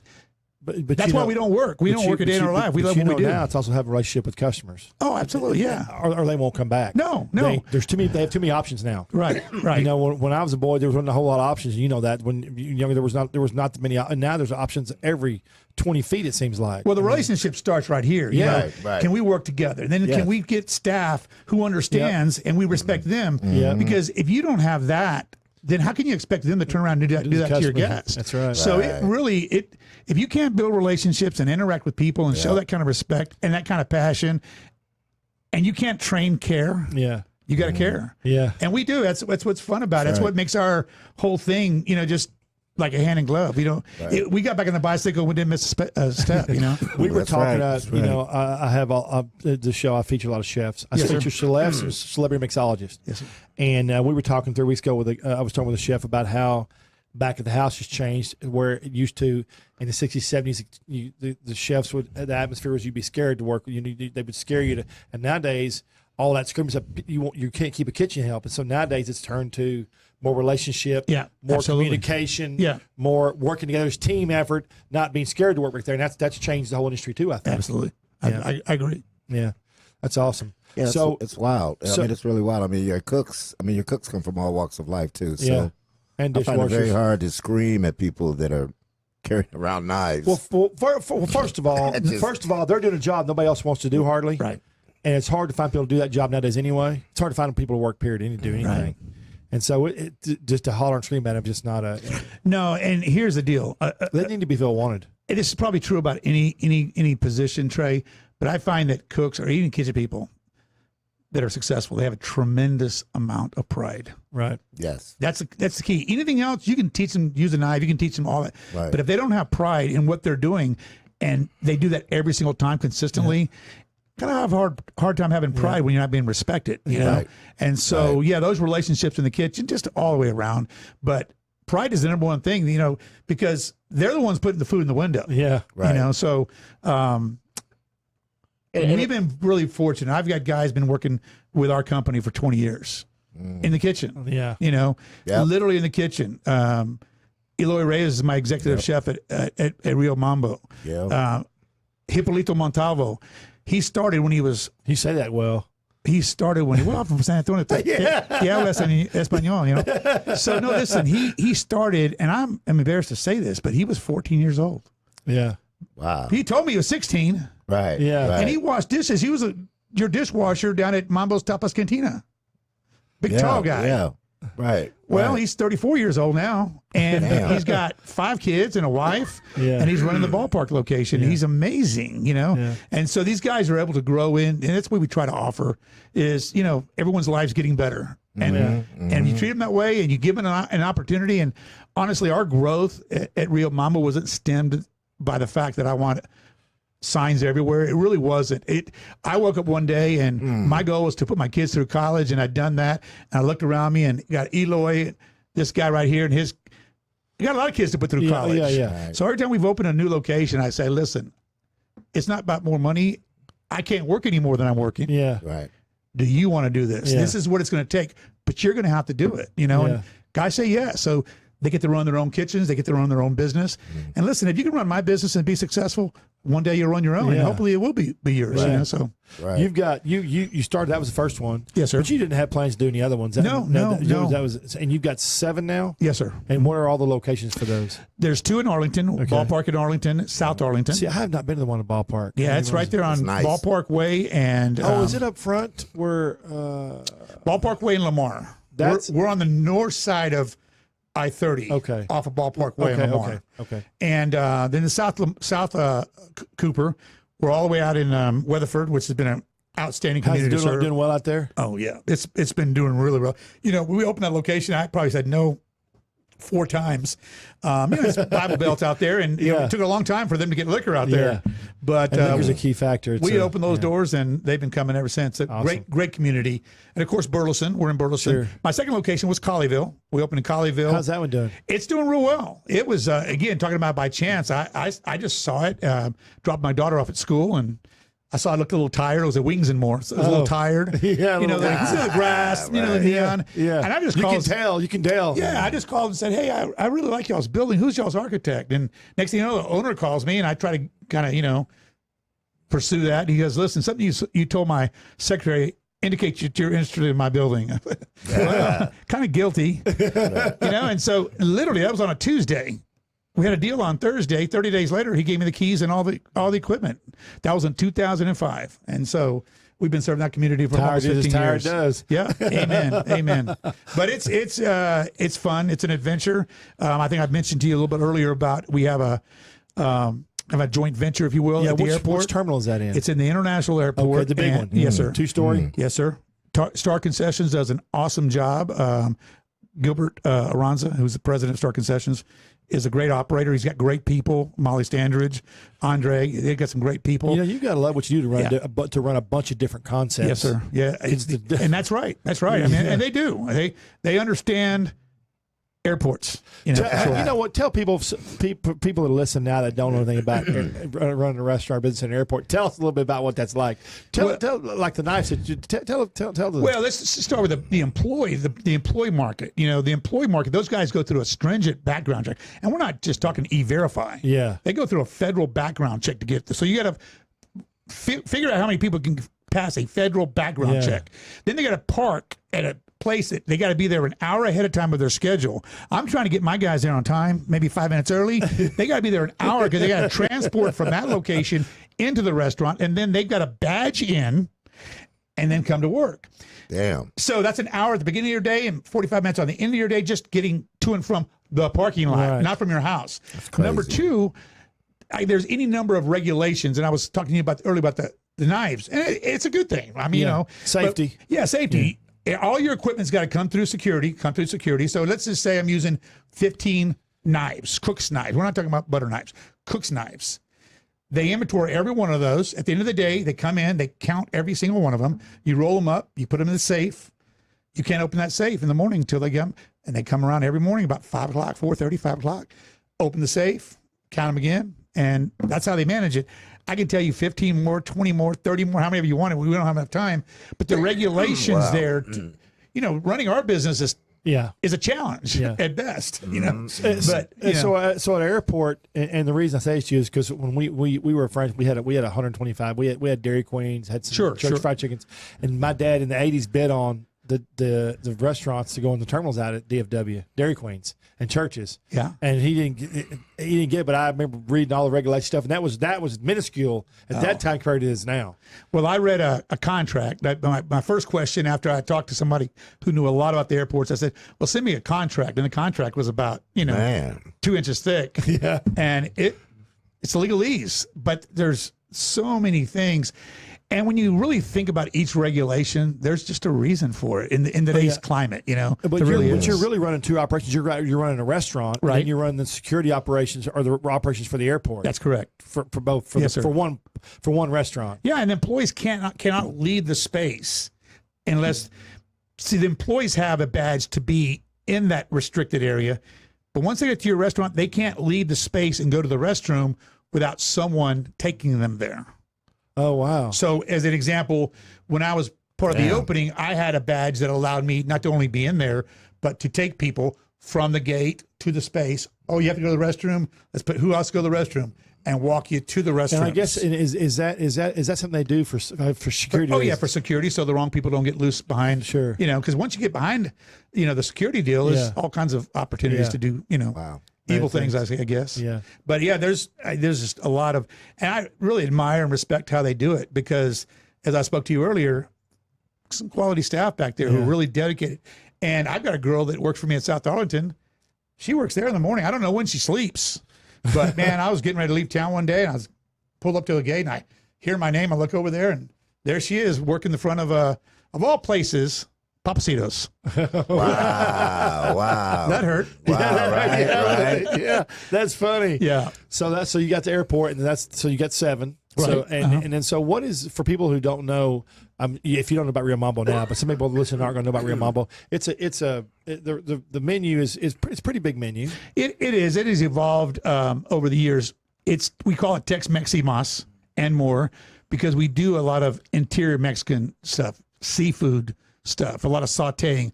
but that's why we don't work. We don't work a day in our life. We love what we do. Now it's also have a relationship with customers. Oh, absolutely, yeah. Or they won't come back. No. They have too many options now. Right. When I was a boy, there wasn't a whole lot of options. That when younger, there was not many. And now there's options every 20 feet. It seems like. Well, the relationship starts right here. Right. Can we work together? And then can we get staff who understands and we respect them? Because if you don't have that, then how can you expect them to turn around and do that to your guests? That's right. So if you can't build relationships and interact with people and show that kind of respect and that kind of passion, and you can't train care, you got to care. Yeah. And we do. That's what's fun about it. That's what makes our whole thing, just like a hand in glove. We got back on the bicycle. We didn't miss a step. We were talking about. I have the show. I feature a lot of chefs. I feature celebrity mixologists. Yes, sir. And we were talking 3 weeks ago I was talking with a chef about how back at the house has changed, where it used to in the 60s, 70s, the chefs the atmosphere was you'd be scared to work. They would scare you and nowadays all that screams up. You can't keep a kitchen help, and so nowadays it's turned to more relationship, more communication, more working together as team effort, not being scared to work right there, and that's changed the whole industry too. I think absolutely. I agree. Yeah, that's awesome. Yeah, so it's wild. It's really wild. Your cooks come from all walks of life too. So and I find it very hard to scream at people that are carrying around knives. Well, first of all, they're doing a job nobody else wants to do hardly. Right. And it's hard to find people to do that job nowadays anyway. It's hard to find people to work, period, to do anything. Right. And so it just to holler and scream at them, just not a... No, and here's the deal. They need to be feel wanted. It is probably true about any position, Trey, but I find that cooks or even kitchen people that are successful, they have a tremendous amount of pride. Right. Yes. That's the key. Anything else, you can teach them, use a knife, you can teach them all that. Right. But if they don't have pride in what they're doing and they do that every single time consistently, kind of have a hard time having pride when you're not being respected, you know? Right. And so, those relationships in the kitchen, just all the way around. But pride is the number one thing, because they're the ones putting the food in the window. Yeah. Right. So we've been really fortunate. I've got guys been working with our company for 20 years in the kitchen. Yeah. Literally in the kitchen. Eloy Reyes is my executive chef at Rio Mambo. Yeah. Hippolito Montalvo, he started when he was... You say that well. He started when he was from San Antonio. Yeah, español, So, no, listen, he started, and I'm embarrassed to say this, but he was 14 years old. Yeah. Wow. He told me he was 16. Right. Yeah. Right. And he washed dishes. He was your dishwasher down at Mambo's Tapas Cantina. Big tall guy. Yeah. Right. Well, he's 34 years old now, and he's got 5 kids and a wife, and he's running the ballpark location. Yeah. He's amazing, Yeah. And so these guys are able to grow in, and that's what we try to offer is, everyone's life's getting better. And and you treat them that way, and you give them an opportunity. And honestly, our growth at Rio Mambo wasn't stemmed by the fact that I want signs everywhere. It really wasn't. I woke up one day and my goal was to put my kids through college, and I'd done that. And I looked around me and got Eloy, this guy right here, and you got a lot of kids to put through college. Yeah. So every time we've opened a new location, I say, listen, it's not about more money. I can't work any more than I'm working. Yeah. Right. Do you want to do this? Yeah. This is what it's going to take, but you're going to have to do it, And guys say yes. So they get to run their own kitchens. They get to run their own business. And listen, if you can run my business and be successful, one day you'll run your own, and hopefully it will be yours. Right. So you've got you started. That was the first one. Yes, sir. But you didn't have plans to do any other ones. No. That was, and you've got 7 now. Yes, sir. And what are all the locations for those? There's 2 in Arlington, Ballpark in Arlington, South Arlington. See, I have not been to the one in Ballpark. Yeah, it's right there on nice. Ballpark Way and. Is it up front where? Ballpark Way in Lamar. We're on the north side of I-30. Off of Ballpark Way in Lamar. Okay. And then the South Cooper, we're all the way out in Weatherford, which has been an outstanding community to serve. Doing well out there? Oh, yeah. It's been doing really well. When we opened that location, I probably said no 4 times. It's Bible Belt out there, and it took a long time for them to get liquor out there. But liquor's a key factor. We opened those doors, and they've been coming ever since. Awesome. Great community. And, of course, Burleson. We're in Burleson. Sure. My second location was Colleyville. We opened in Colleyville. How's that one doing? It's doing real well. It was, again, talking about by chance. I just saw it, dropped my daughter off at school, and I saw it looked a little tired. It was at Wings and More. So it was a little tired. Yeah. The grass, the neon. Yeah. And I just You called. can tell. Yeah, I just called and said, hey, I really like y'all's building. Who's y'all's architect? And next thing you know, the owner calls me, and I try to kind of, pursue that. And he goes, listen, something you told my secretary indicates that you're interested in my building. Well, kind of guilty. And so literally that was on a Tuesday. We had a deal on Thursday. 30 days later, he gave me the keys and all the equipment. That was in 2005. And so we've been serving that community for almost 15 years. Does. Yeah. Amen. But it's fun. It's an adventure. I think I've mentioned to you a little bit earlier about we have a joint venture, if you will, at the airport. Which terminal is that in? It's in the international airport. Okay, the big one. Yes, sir. 2-story? Yes, sir. Star Concessions does an awesome job. Gilbert Aranza, who's the president of Star Concessions, is a great operator. He's got great people. Molly Standridge, Andre. They've got some great people. You've got to love what you do to run a bunch of different concepts. Yes, sir. Yeah, and that's right. That's right. I mean, and they do. They understand airports. You know what? Tell people that listen now that don't know anything about running a restaurant business in an airport. Tell us a little bit about what that's like. Tell like the knives. Tell the. Well, let's start with the employee, the employee market. The employee market. Those guys go through a stringent background check, and we're not just talking E-Verify. Yeah, they go through a federal background check to get this. So you got to figure out how many people can pass a federal background check. Then they got to park at a place that they got to be there an hour ahead of time of their schedule. I'm trying to get my guys there on time, maybe 5 minutes early. They got to be there an hour because they got to transport from that location into the restaurant, and then they've got to badge in and then come to work. Damn. So that's an hour at the beginning of your day and 45 minutes on the end of your day just getting to and from the parking lot, not from your house. Number 2, there's any number of regulations, and I was talking to you about earlier about the knives, and it's a good thing. I mean, safety. Safety. All your equipment's got to come through security. So let's just say I'm using 15 knives, cook's knives. We're not talking about butter knives, cook's knives. They inventory every one of those. At the end of the day, they come in, they count every single one of them. You roll them up, you put them in the safe. You can't open that safe in the morning until they come, and they come around every morning about 5 o'clock, 4:30, 5 o'clock, open the safe, count them again, and that's how they manage it. I can tell you 15 more, 20 more, 30 more, how many of you want it. We don't have enough time, but the regulations there, running our business is a challenge at best, But so at an airport, and the reason I say this to you is because when we were friends, we had 125. We had Dairy Queens, had some church fried chickens, and my dad in the 80s bid on the restaurants to go in the terminals out at DFW, Dairy Queens and churches. Yeah, and he didn't get it, but I remember reading all the regulation stuff, and that was minuscule at that time compared to this now. Well, I read a contract. My first question after I talked to somebody who knew a lot about the airports, I said, "Well, send me a contract," and the contract was about 2 inches thick. Yeah, and it's legalese, but there's so many things. And when you really think about each regulation, there's just a reason for it in today's climate, But you're really running two operations. You're running a restaurant, right? And you're running the security operations or the operations for the airport. That's correct. For both for one restaurant. Yeah, and employees cannot leave the space unless the employees have a badge to be in that restricted area. But once they get to your restaurant, they can't leave the space and go to the restroom without someone taking them there. Oh, wow. So as an example, when I was part of the opening, I had a badge that allowed me not to only be in there, but to take people from the gate to the space. Oh, you have to go to the restroom? Who else go to the restroom? And walk you to the restroom. And I guess is that something they do for security? Oh, yeah, for security, so the wrong people don't get loose behind. Sure. Because once you get behind, the security deal, there's all kinds of opportunities to do, evil things, I guess. Yeah. But yeah, there's just a lot of, and I really admire and respect how they do it because, as I spoke to you earlier, some quality staff back there who are really dedicated. And I've got a girl that works for me at South Arlington. She works there in the morning. I don't know when she sleeps, but man, I was getting ready to leave town one day and I was pulled up to the gate and I hear my name. I look over there and there she is working the front of all places, Papacitos. Wow. That hurt. Wow, right. Yeah, that's funny. Yeah. So you got the airport, and so you got 7. Right. So and then what is, for people who don't know, if you don't know about Rio Mambo now, but some people listening aren't going to know about Rio Mambo. The menu is it's pretty big menu. It is. It has evolved over the years. We call it Tex-Mex and more because we do a lot of interior Mexican stuff, seafood stuff, a lot of sauteing,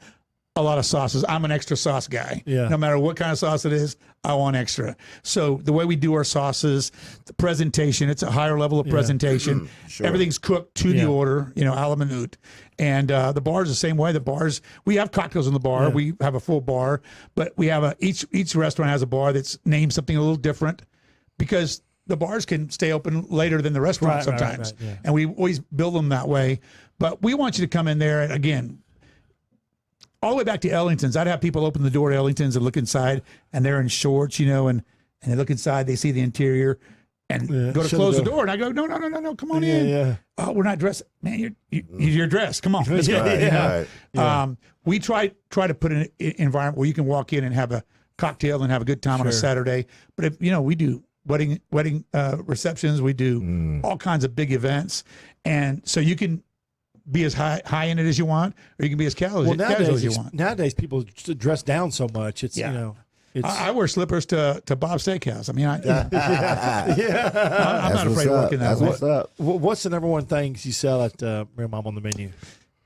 a lot of sauces. I'm an extra sauce guy. Yeah. No matter what kind of sauce it is, I want extra. So the way we do our sauces, the presentation, it's a higher level of presentation. Sure. Everything's cooked to the order, a la minute. And the bar's the same way. The bars, we have cocktails in the bar. Yeah. We have a full bar, but we have each restaurant has a bar that's named something a little different because the bars can stay open later than the restaurant sometimes. Right, yeah. And we always build them that way. But we want you to come in there, and again, all the way back to Ellington's. I'd have people open the door to Ellington's and look inside, and they're in shorts, and they look inside, they see the interior, and go to close the door. And I go, no, come on in. Yeah. Oh, we're not dressed. Man, you're dressed. Come on. Let's go. Right. Yeah. We try to put an environment where you can walk in and have a cocktail and have a good time on a Saturday. But if we do wedding receptions, we do all kinds of big events, and so you can be as high in it as you want, or you can be as casual as you want. Nowadays, people dress down so much. It's I wear slippers to Bob's Steakhouse. I mean, I'm not afraid of working that way. What's the number one things you sell at Real Mom on the menu?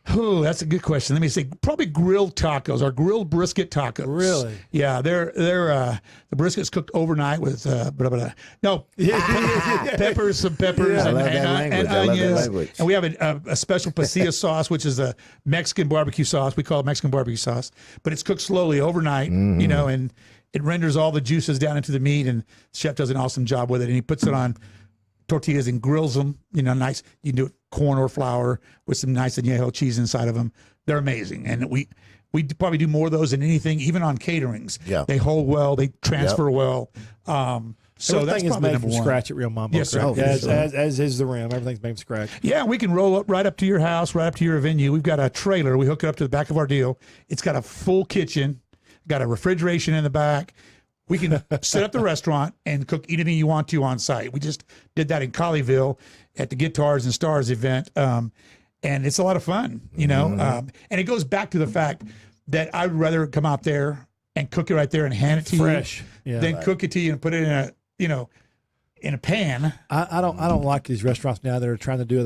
Oh, that's a good question. Let me see. Probably grilled tacos or grilled brisket tacos. Really? Yeah, they're the brisket's cooked overnight with peppers and onions. And we have a special pasilla sauce, which is a Mexican barbecue sauce. We call it Mexican barbecue sauce, but it's cooked slowly overnight. And it renders all the juices down into the meat. And the chef does an awesome job with it, and he puts it on tortillas and grills them, nice. You can do it corn or flour with some nice añejo cheese inside of them. They're amazing. And we probably do more of those than anything, even on caterings. Yeah. They hold well, they transfer well. So everything is made from scratch at Real Mambo. Yes, sir. As is the rim. Everything's made from scratch. Yeah, we can roll up right up to your house, right up to your venue. We've got a trailer. We hook it up to the back of our deal. It's got a full kitchen, got a refrigeration in the back. We can set up the restaurant and cook anything you want to on site. We just did that in Colleyville at the Guitars and Stars event. and it's a lot of fun, you know. And it goes back to the fact that I'd rather come out there and cook it right there and hand it to Fresh. you than cook it to you and put it in a, you know, in a pan. I don't like these restaurants now that are trying to do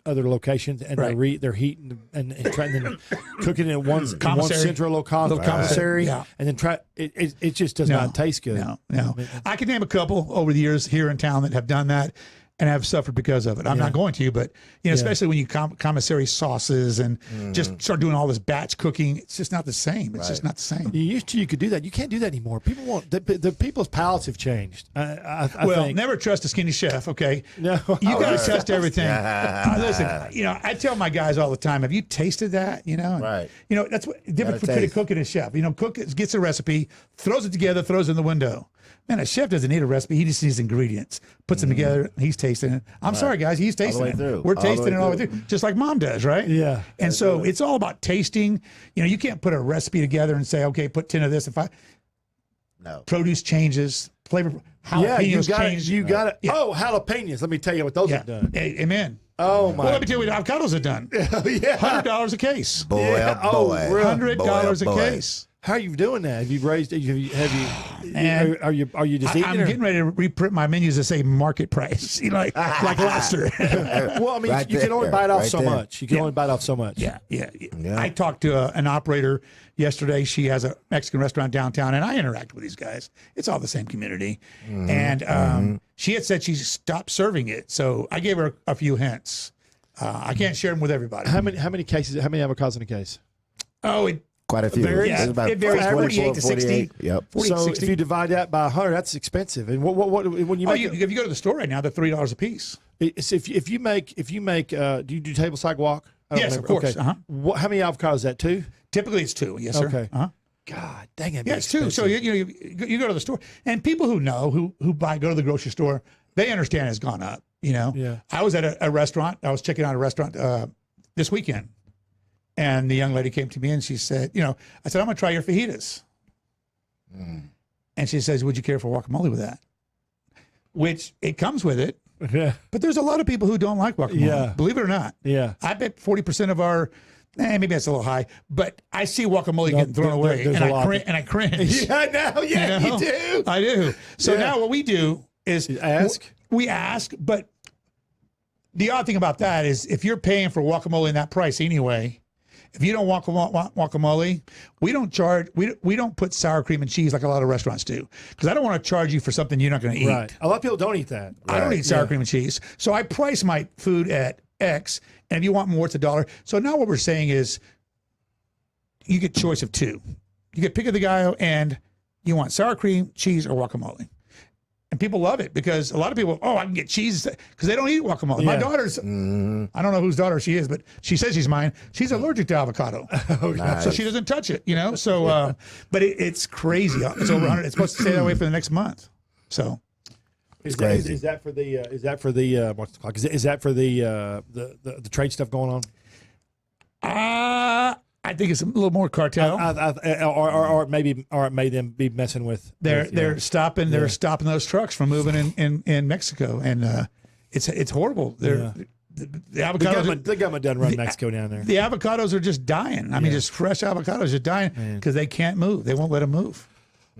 other locations, and they're heating and trying to cook it in one central little commissary, and then try it just does not taste good. No. I can name a couple over the years here in town that have done that and have suffered because of it. I'm not going to, but you know, especially when you commissary sauces and just start doing all this batch cooking, it's just not the same. It's just not the same. You could do that. You can't do that anymore. People want the people's palates have changed. I think. Never trust a skinny chef. Okay, no, you got to test everything. Listen, you know, I tell my guys all the time, have you tasted that? You know, you know, that's what difference between a cook and a chef. You know, cook gets a recipe, throws it together, throws it in the window. Man, a chef doesn't need a recipe. He just needs ingredients, puts them together. He's tasting it. I'm sorry, guys. He's tasting it. We're tasting it all the way through, just like Mom does, right? Yeah. And so it's all about tasting. You know, you can't put a recipe together and say, okay, put 10 of this. Produce changes, flavor. Jalapenos change. You got it. Yeah. Oh, jalapenos. Let me tell you what those have done. Amen. Oh my! Well, let me tell you what avocados have done. $100 a case. Boy, $100 a case. How are you doing that? Have you raised? Are you just eating? I'm getting ready to reprint my menus to say market price, you know, like lobster. Well, I mean, you can only bite off so much. You can only bite off so much. Yeah. I talked to an operator yesterday. She has a Mexican restaurant downtown, and I interact with these guys. It's all the same community, and she had said she stopped serving it, so I gave her a few hints. I can't share them with everybody. How many cases? How many avocados in a case? Quite a few. It varies 48 to 60. Yep. 48, so 60. if you divide that by 100, that's expensive. And what when you make if you go to the store right now, they're $3 a piece. If you make do you do table side guac? Yes, of course. Okay. How many avocados is that? 2? Typically, it's 2. Yes, sir. Okay. God dang it. Yeah, it's 2. So you go to the store, and people who know who go to the grocery store, they understand it's gone up. You know. Yeah. I was at a restaurant. I was checking out a restaurant this weekend. And the young lady came to me and she said, I said, I'm going to try your fajitas. And she says, would you care for guacamole with that? Which it comes with it. Yeah. But there's a lot of people who don't like guacamole. Yeah. Believe it or not. Yeah. I bet 40% of our, maybe that's a little high, but I see guacamole getting thrown away and I cringe. Yeah, no, yeah, you do. I do. So now what we do is we ask, but the odd thing about that is if you're paying for guacamole in that price anyway, if you don't want guacamole, we don't put sour cream and cheese like a lot of restaurants do, because I don't want to charge you for something you're not going to eat. Right. A lot of people don't eat that. I don't eat sour cream and cheese, so I price my food at X, and if you want more, it's $1. So now what we're saying is, you get choice of 2. You get pick of the gallo, and you want sour cream, cheese, or guacamole. And people love it because a lot of people, I can get cheese because they don't eat guacamole. Yeah. My daughter's, I don't know whose daughter she is, but she says she's mine. She's allergic to avocado. So she doesn't touch it, So, but it's crazy. It's over 100. It's supposed to stay that way for the next month. So. Is that for the trade stuff going on? I think it's a little more cartel, or it may them be messing with. They're stopping those trucks from moving in Mexico, and it's horrible. The avocados. The government doesn't run Mexico down there. The avocados are just dying. I mean, just fresh avocados are dying because they can't move. They won't let them move.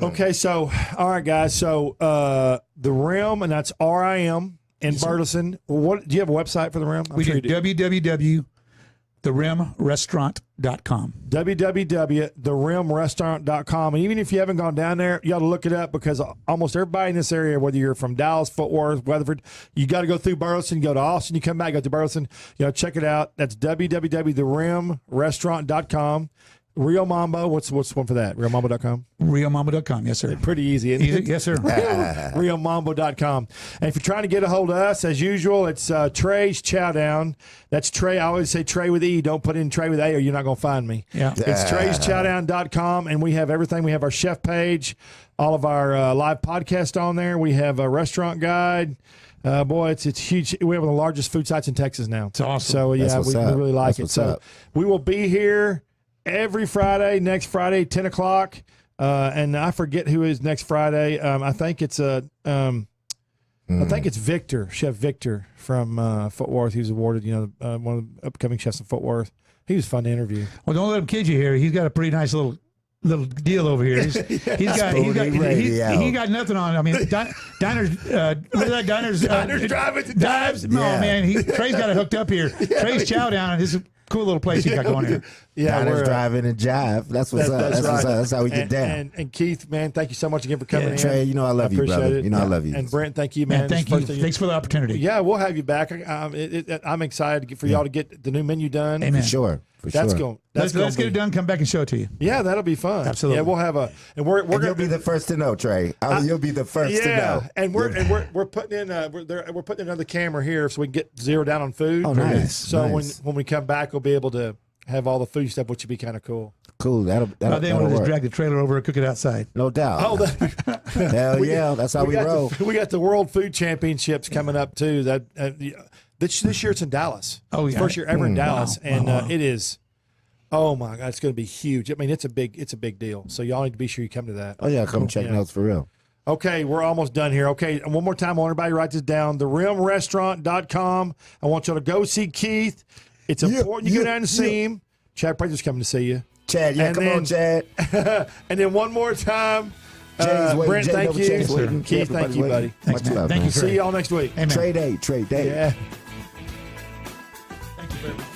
Okay, so all right, guys. So the Rim, and that's RIM in Burleson. What do you have a website for the Rim? We do www.therimrestaurant.com. www.therimrestaurant.com. And even if you haven't gone down there, you got to look it up because almost everybody in this area, whether you're from Dallas, Fort Worth, Weatherford, you got to go through Burleson, go to Austin, you come back, go to Burleson, check it out. That's www.therimrestaurant.com. Rio Mambo, what's one for that? RioMambo.com? RioMambo.com, yes, sir. Pretty easy, isn't it? Yes, sir. RioMambo.com. And if you're trying to get a hold of us, as usual, it's Trey's Chowdown. That's Trey. I always say Trey with E. Don't put in Trey with A or you're not going to find me. Yeah. It's Trey'sChowdown.com, and we have everything. We have our chef page, all of our live podcasts on there. We have a restaurant guide. Boy, it's huge. We have one of the largest food sites in Texas now. It's awesome. So, yeah, we really like it. So, we will be here every Friday, next Friday, 10 o'clock. And I forget who is next Friday. I think it's I think it's Victor, Chef Victor from Fort Worth. He was awarded, one of the upcoming chefs in Fort Worth. He was fun to interview. Well, don't let him kid you here. He's got a pretty nice little deal over here. He got nothing on. I mean, diners. What is that? Diners driving to dives. No, man. Trey's got it hooked up here. Trey's Chow down, and this is a cool little place he got going here. Yeah, diners driving and jive. That's what's up. That's right. What's up. That's how we get down. And Keith, man, thank you so much again for coming in. Trey, I love you, brother. It. I love you. And Brent, thank you, man. Thank you. Thanks for the opportunity. Yeah, we'll have you back. I'm excited for y'all to get the new menu done. Amen. For sure. Let's get it done. Come back and show it to you. Yeah, that'll be fun. Absolutely. Yeah, we'll have we're gonna, you'll be the first to know, Trey. You'll be the first to know. Yeah, and we're putting in we're putting another camera here so we can get zeroed down on food. Oh, nice. So when we come back, we'll be able to have all the food stuff, which would be kind of cool. Cool. That'll then we'll just drag the trailer over and cook it outside. No doubt. Oh, hell yeah! That's how we roll. We got the World Food Championships coming up too. This year it's in Dallas. Oh yeah, first year ever in Dallas, and it is. Oh my God, it's going to be huge. I mean, it's a big deal. So y'all need to be sure you come to that. Oh yeah, come check notes for real. Okay, we're almost done here. Okay, and one more time, I want everybody to write this down. TheRimRestaurant.com. I want y'all to go see Keith. It's important you go down and see him. Chad Prather's coming to see you. Chad, come on, Chad. And then one more time, Brent, thank you. Keith, thank you, buddy. Thanks, man. Thank you. See y'all next week. Trade day. Yeah. Thank you very much.